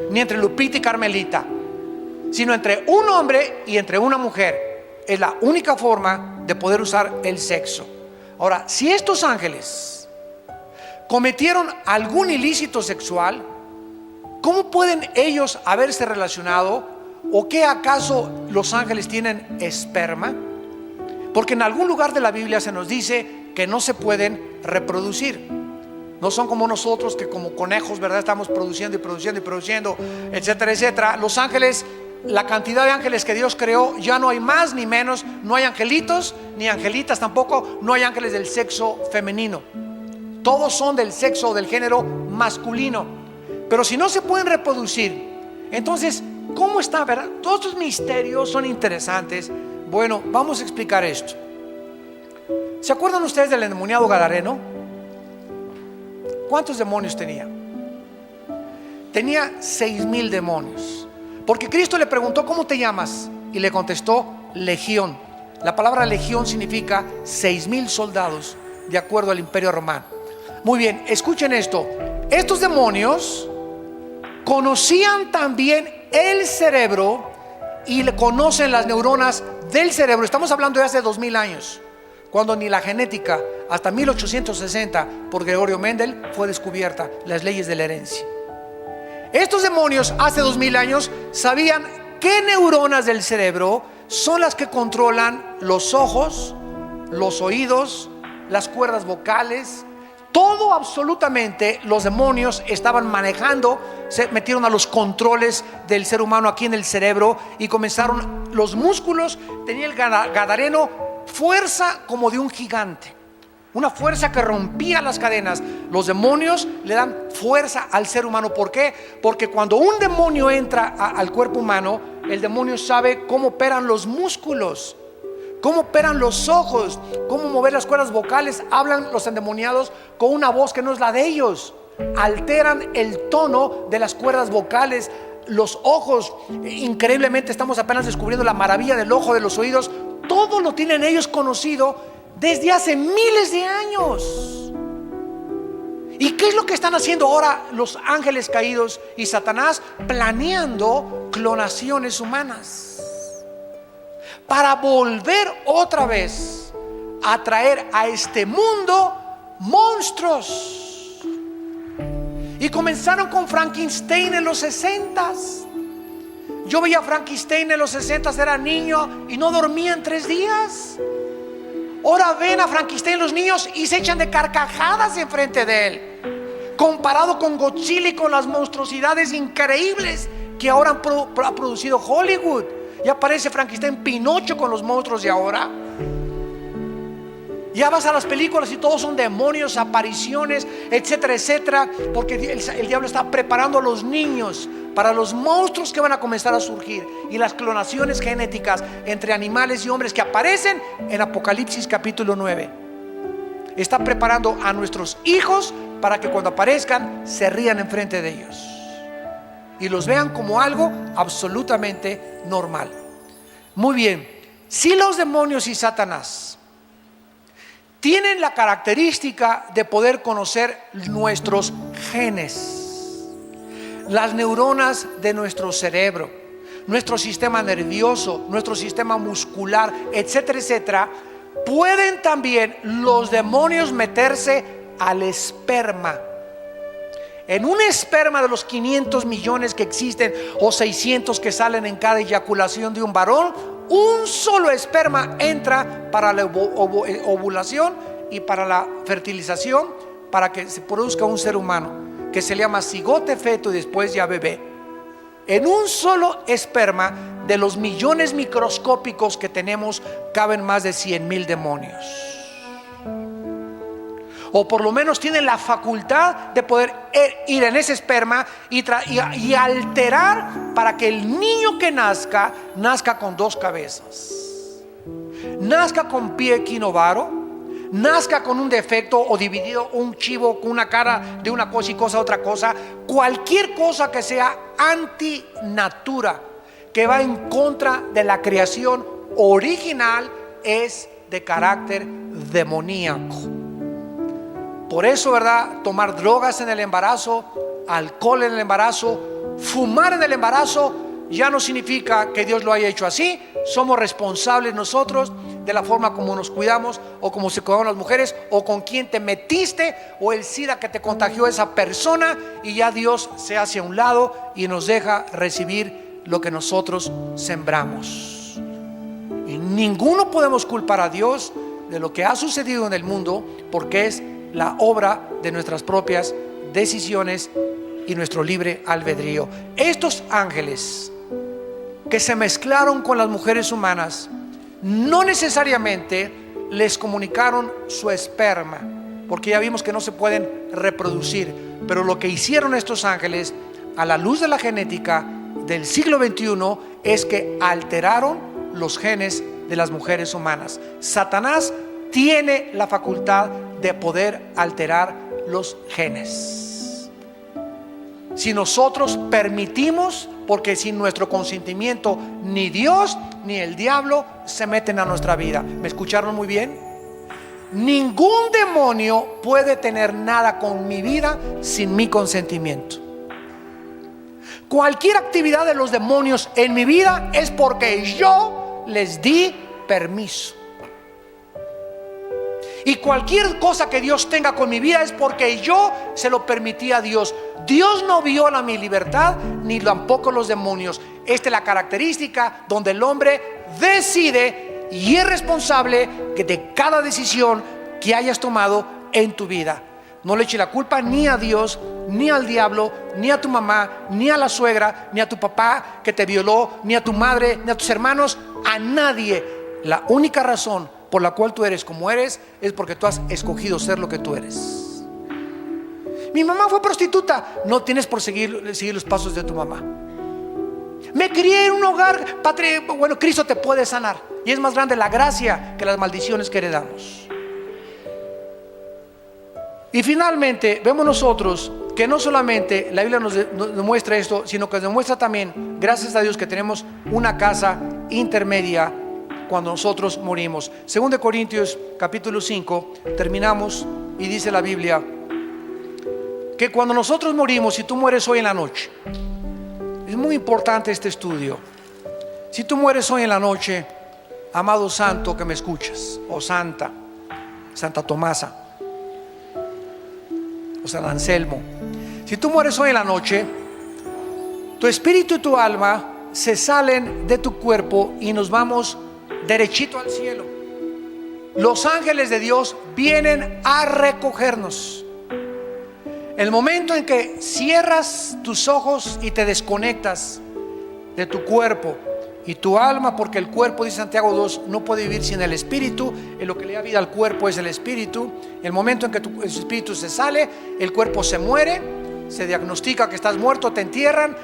ni entre Lupita y Carmelita, sino entre un hombre y entre una mujer. Es la única forma de poder usar el sexo. Ahora, si estos ángeles cometieron algún ilícito sexual, ¿cómo pueden ellos haberse relacionado? ¿O qué acaso los ángeles tienen esperma? Porque en algún lugar de la Biblia se nos dice que no se pueden reproducir. No son como nosotros, que como conejos, ¿verdad?, estamos produciendo y produciendo y produciendo, etcétera, etcétera. Los ángeles, la cantidad de ángeles que Dios creó, ya no hay más ni menos. No hay angelitos ni angelitas tampoco. No hay ángeles del sexo femenino. Todos son del sexo o del género masculino. Pero si no se pueden reproducir, entonces, ¿cómo está, verdad? Todos estos misterios son interesantes. Bueno, vamos a explicar esto. ¿Se acuerdan ustedes del endemoniado gadareno? ¿Cuántos demonios tenía? Tenía 6,000 demonios. Porque Cristo le preguntó: ¿cómo te llamas? Y le contestó: Legión. La palabra legión significa 6,000 soldados, de acuerdo al Imperio Romano. Muy bien, escuchen esto. Estos demonios conocían también el cerebro y le conocen las neuronas del cerebro. Estamos hablando de hace 2000 años, cuando ni la genética, hasta 1860 por Gregorio Mendel, fue descubierta las leyes de la herencia. Estos demonios hace 2000 años sabían qué neuronas del cerebro son las que controlan los ojos, los oídos, las cuerdas vocales. Todo, absolutamente, los demonios estaban manejando. Se metieron a los controles del ser humano aquí en el cerebro y comenzaron los músculos. Tenía el gadareno fuerza como de un gigante, una fuerza que rompía las cadenas. Los demonios le dan fuerza al ser humano. ¿Por qué? Porque cuando un demonio entra al cuerpo humano, el demonio sabe cómo operan los músculos, cómo operan los ojos, cómo mover las cuerdas vocales. Hablan los endemoniados con una voz que no es la de ellos. Alteran el tono de las cuerdas vocales. Los ojos, increíblemente estamos apenas descubriendo la maravilla del ojo, de los oídos. Todo lo tienen ellos conocido desde hace miles de años. ¿Y qué es lo que están haciendo ahora los ángeles caídos y Satanás? Planeando clonaciones humanas para volver otra vez a traer a este mundo monstruos. Y comenzaron con Frankenstein en los 60s. Yo veía a Frankenstein en los 60s, era niño y no dormía en 3 días. Ahora ven a Frankenstein los niños y se echan de carcajadas enfrente de él, comparado con Godzilla y con las monstruosidades increíbles que ahora ha producido Hollywood. Ya aparece Frankenstein, Pinocho con los monstruos de ahora. Ya vas a las películas y todos son demonios, apariciones, etcétera, etcétera, porque el diablo está preparando a los niños para los monstruos que van a comenzar a surgir y las clonaciones genéticas entre animales y hombres que aparecen en Apocalipsis capítulo 9. Está preparando a nuestros hijos para que cuando aparezcan se rían enfrente de ellos y los vean como algo absolutamente normal. Muy bien, si los demonios y Satanás tienen la característica de poder conocer nuestros genes, las neuronas de nuestro cerebro, nuestro sistema nervioso, nuestro sistema muscular, etcétera, etcétera. Pueden también los demonios meterse al esperma. En un esperma de los 500 millones que existen o 600 que salen en cada eyaculación de un varón, un solo esperma entra para la ovulación y para la fertilización, para que se produzca un ser humano que se llama cigote, feto y después ya bebé. En un solo esperma de los millones microscópicos que tenemos caben más de 100,000 demonios. O por lo menos tienen la facultad de poder ir en ese esperma y alterar para que el niño que nazca con 2 cabezas, nazca con pie equinovaro, nazca con un defecto o dividido, un chivo con una cara de una cosa y cosa otra cosa, cualquier cosa que sea antinatura, que va en contra de la creación original, es de carácter demoníaco. Por eso, ¿verdad? Tomar drogas en el embarazo, alcohol en el embarazo, fumar en el embarazo, ya no significa que Dios lo haya hecho así. Somos responsables nosotros de la forma como nos cuidamos, o como se cuidaban las mujeres, o con quién te metiste, o el SIDA que te contagió esa persona, y ya Dios se hace a un lado y nos deja recibir lo que nosotros sembramos. Y ninguno podemos culpar a Dios de lo que ha sucedido en el mundo, porque es la obra de nuestras propias decisiones y nuestro libre albedrío. Estos ángeles que se mezclaron con las mujeres humanas no necesariamente les comunicaron su esperma, porque ya vimos que no se pueden reproducir. Pero lo que hicieron estos ángeles, a la luz de la genética del siglo XXI, es que alteraron los genes de las mujeres humanas. Satanás tiene la facultad de poder alterar los genes. Si nosotros permitimos, porque sin nuestro consentimiento ni Dios ni el diablo se meten a nuestra vida. ¿Me escucharon muy bien? Ningún demonio puede tener nada con mi vida sin mi consentimiento. Cualquier actividad de los demonios en mi vida es porque yo les di permiso. Y cualquier cosa que Dios tenga con mi vida es porque yo se lo permití a Dios. Dios no viola mi libertad, ni tampoco los demonios. Esta es la característica donde el hombre decide y es responsable de cada decisión que hayas tomado en tu vida. No le eches la culpa ni a Dios, ni al diablo, ni a tu mamá, ni a la suegra, ni a tu papá que te violó, ni a tu madre, ni a tus hermanos, a nadie. La única razón por la cual tú eres como eres es porque tú has escogido ser lo que tú eres. Mi mamá fue prostituta. No tienes por seguir los pasos de tu mamá. Me crié en un hogar, bueno, Cristo te puede sanar. Y es más grande la gracia que las maldiciones que heredamos. Y finalmente vemos nosotros que no solamente la Biblia nos demuestra esto, sino que nos demuestra también, gracias a Dios, que tenemos una casa intermedia cuando nosotros morimos. 2 Corintios capítulo 5, terminamos, y dice la Biblia que cuando nosotros morimos, si tú mueres hoy en la noche, es muy importante este estudio. Si tú mueres hoy en la noche, amado santo que me escuchas, o santa, Santa Tomasa, o San Anselmo, si tú mueres hoy en la noche, tu espíritu y tu alma se salen de tu cuerpo y nos vamos derechito al cielo. Los ángeles de Dios vienen a recogernos. El momento en que cierras tus ojos y te desconectas de tu cuerpo y tu alma, porque el cuerpo, dice Santiago 2, no puede vivir sin el espíritu. En lo que le da vida al cuerpo es el espíritu. El momento en que tu espíritu se sale, el cuerpo se muere, se diagnostica que estás muerto, te entierran,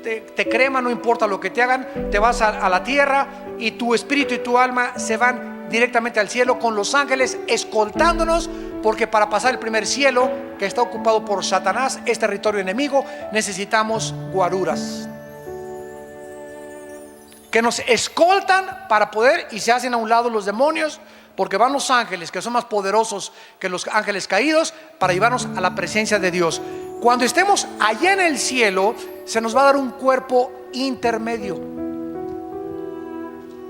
te creman, no importa lo que te hagan, te vas a la tierra, y tu espíritu y tu alma se van directamente al cielo con los ángeles escoltándonos, porque para pasar el primer cielo, que está ocupado por Satanás, es territorio enemigo, necesitamos guaruras. que nos escoltan para poder, y se hacen a un lado los demonios, porque van los ángeles que son más poderosos que los ángeles caídos para llevarnos a la presencia de Dios. Cuando estemos allá en el cielo, se nos va a dar un cuerpo intermedio.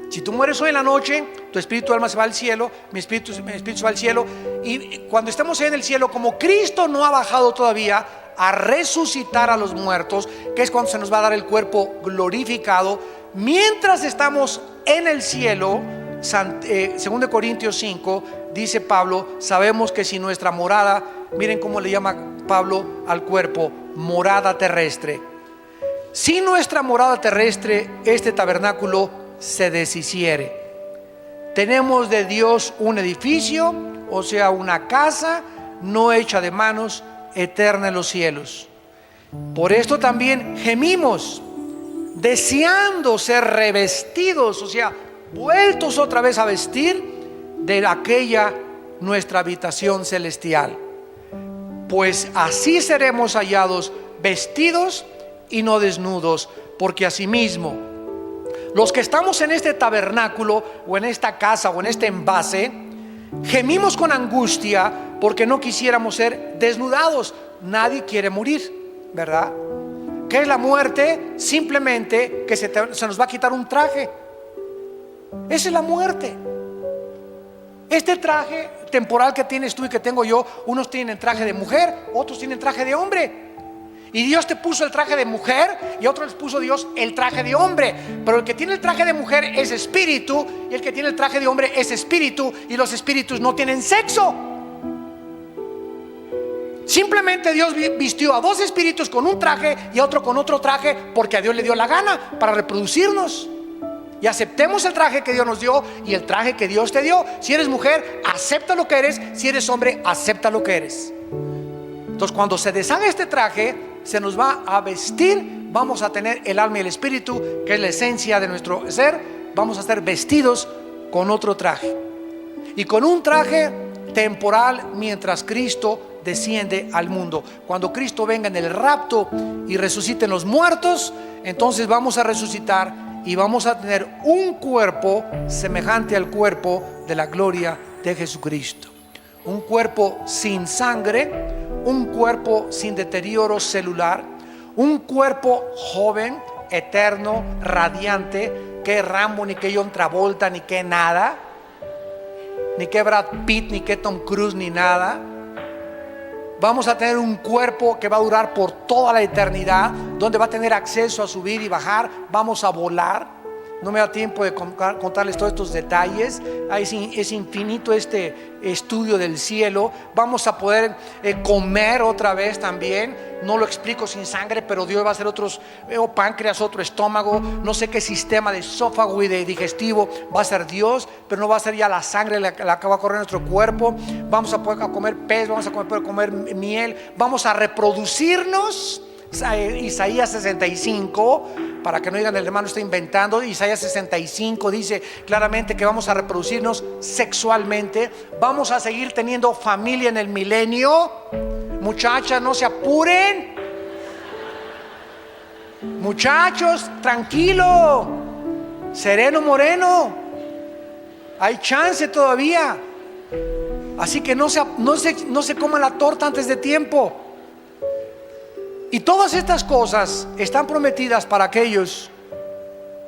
Si tú mueres hoy en la noche, tu espíritu y alma se va al cielo, mi espíritu se va al cielo. Y cuando estemos en el cielo, como Cristo no ha bajado todavía a resucitar a los muertos, que es cuando se nos va a dar el cuerpo glorificado, mientras estamos en el cielo, 2 Corintios 5, dice Pablo, sabemos que si nuestra morada, miren cómo le llama Pablo al cuerpo, morada terrestre. Si nuestra morada terrestre, este tabernáculo, se deshiciere, tenemos de Dios un edificio, o sea, una casa no hecha de manos, eterna en los cielos. Por esto también gemimos, deseando ser revestidos, o sea, vueltos otra vez a vestir de aquella nuestra habitación celestial, pues así seremos hallados vestidos y no desnudos, porque asimismo los que estamos en este tabernáculo o en esta casa o en este envase gemimos con angustia porque no quisiéramos ser desnudados. Nadie quiere morir, ¿verdad? ¿Qué es la muerte? Simplemente que se nos va a quitar un traje. Esa es la muerte. Este traje temporal que tienes tú y que tengo yo, unos tienen traje de mujer, otros tienen traje de hombre. Y Dios te puso el traje de mujer y otros les puso Dios el traje de hombre. Pero el que tiene el traje de mujer es espíritu, y el que tiene el traje de hombre es espíritu, y los espíritus no tienen sexo. Simplemente Dios vistió a dos espíritus con un traje y a otro con otro traje, porque a Dios le dio la gana para reproducirnos. Y aceptemos el traje que Dios nos dio y el traje que Dios te dio. Si eres mujer, acepta lo que eres. Si eres hombre, acepta lo que eres. Entonces, cuando se deshaga este traje, se nos va a vestir. Vamos a tener el alma y el espíritu, que es la esencia de nuestro ser. Vamos a ser vestidos con otro traje, y con un traje temporal mientras Cristo desciende al mundo. Cuando Cristo venga en el rapto y resuciten los muertos, entonces vamos a resucitar y vamos a tener un cuerpo semejante al cuerpo de la gloria de Jesucristo. Un cuerpo sin sangre, un cuerpo sin deterioro celular, un cuerpo joven, eterno, radiante, que Rambo, ni que John Travolta, ni que nada, ni que Brad Pitt, ni que Tom Cruise, ni nada. Vamos a tener un cuerpo que va a durar por toda la eternidad, donde va a tener acceso a subir y bajar. Vamos a volar. No me da tiempo de contarles todos estos detalles. Es infinito este estudio del cielo. Vamos a poder comer otra vez también. No lo explico sin sangre, pero Dios va a hacer otros páncreas, otro estómago. No sé qué sistema de esófago y de digestivo va a ser Dios, pero no va a ser ya la sangre la que va a correr en nuestro cuerpo. Vamos a poder comer pez, vamos a poder comer miel. Vamos a reproducirnos. Isaías 65, para que no digan el hermano está inventando. Isaías 65 dice claramente que vamos a reproducirnos sexualmente. Vamos a seguir teniendo familia en el milenio. Muchachas, no se apuren. Muchachos, tranquilo, sereno moreno, hay chance todavía. Así que no se coman la torta antes de tiempo. Y todas estas cosas están prometidas para aquellos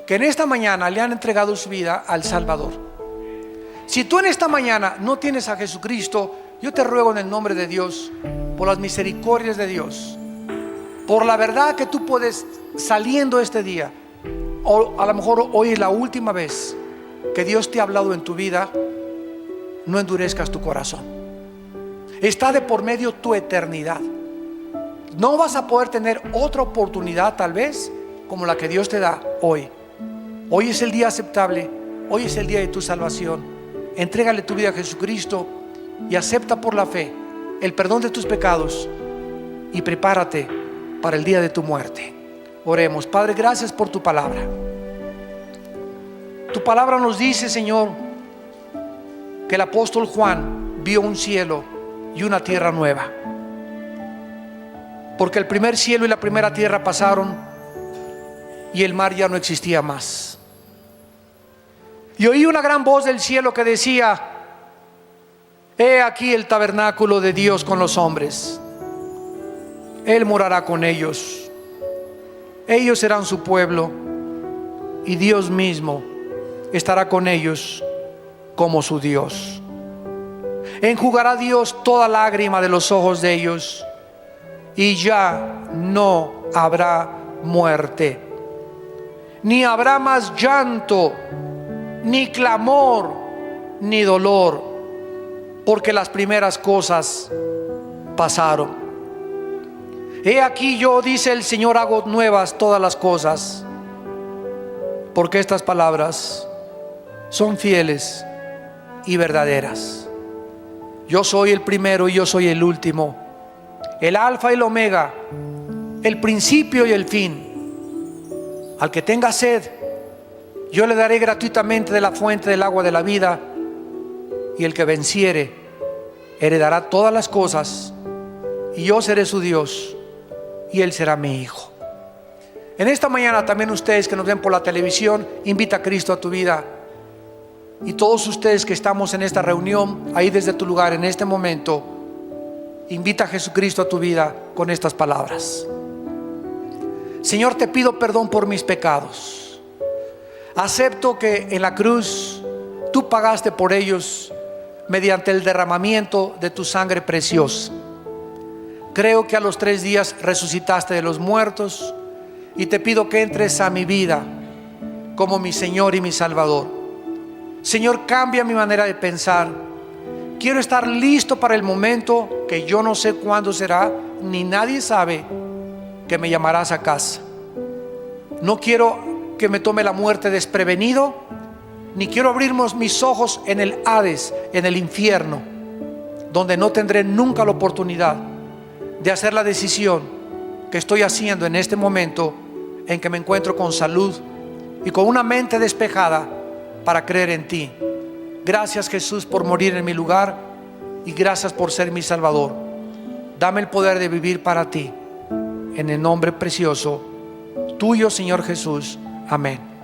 que en esta mañana le han entregado su vida al Salvador. Si tú en esta mañana no tienes a Jesucristo, yo te ruego en el nombre de Dios, por las misericordias de Dios, por la verdad que tú puedes, saliendo este día, o a lo mejor hoy es la última vez que Dios te ha hablado en tu vida, no endurezcas tu corazón. Está de por medio tu eternidad. No vas a poder tener otra oportunidad tal vez como la que Dios te da hoy. Hoy es el día aceptable. Hoy es el día de tu salvación. Entrégale tu vida a Jesucristo y acepta por la fe el perdón de tus pecados, y prepárate para el día de tu muerte. Oremos. Padre, gracias por tu palabra. Tu palabra nos dice, Señor, que el apóstol Juan vio un cielo y una tierra nueva, porque el primer cielo y la primera tierra pasaron y el mar ya no existía más. Y oí una gran voz del cielo que decía: he aquí el tabernáculo de Dios con los hombres. Él morará con ellos. Ellos serán su pueblo, y Dios mismo estará con ellos como su Dios. Enjugará Dios toda lágrima de los ojos de ellos, y ya no habrá muerte, ni habrá más llanto, ni clamor, ni dolor, porque las primeras cosas pasaron. He aquí yo, dice el Señor, hago nuevas todas las cosas. Porque estas palabras son fieles y verdaderas. Yo soy el primero y yo soy el último, el alfa y el omega, el principio y el fin. Al que tenga sed, yo le daré gratuitamente de la fuente del agua de la vida, y el que venciere heredará todas las cosas, y yo seré su Dios y él será mi hijo. En esta mañana también ustedes que nos ven por la televisión, invita a Cristo a tu vida. Y todos ustedes que estamos en esta reunión, ahí desde tu lugar en este momento, invita a Jesucristo a tu vida con estas palabras: Señor, te pido perdón por mis pecados. Acepto que en la cruz tú pagaste por ellos mediante el derramamiento de tu sangre preciosa. Creo que a los 3 días resucitaste de los muertos, y te pido que entres a mi vida como mi Señor y mi Salvador. Señor, cambia mi manera de pensar. Quiero estar listo para el momento que yo no sé cuándo será, ni nadie sabe, que me llamarás a casa. No quiero que me tome la muerte desprevenido, ni quiero abrir mis ojos en el Hades, en el infierno, donde no tendré nunca la oportunidad de hacer la decisión que estoy haciendo en este momento, en que me encuentro con salud y con una mente despejada para creer en ti. Gracias, Jesús, por morir en mi lugar, y gracias por ser mi Salvador. Dame el poder de vivir para ti, en el nombre precioso tuyo, Señor Jesús. Amén.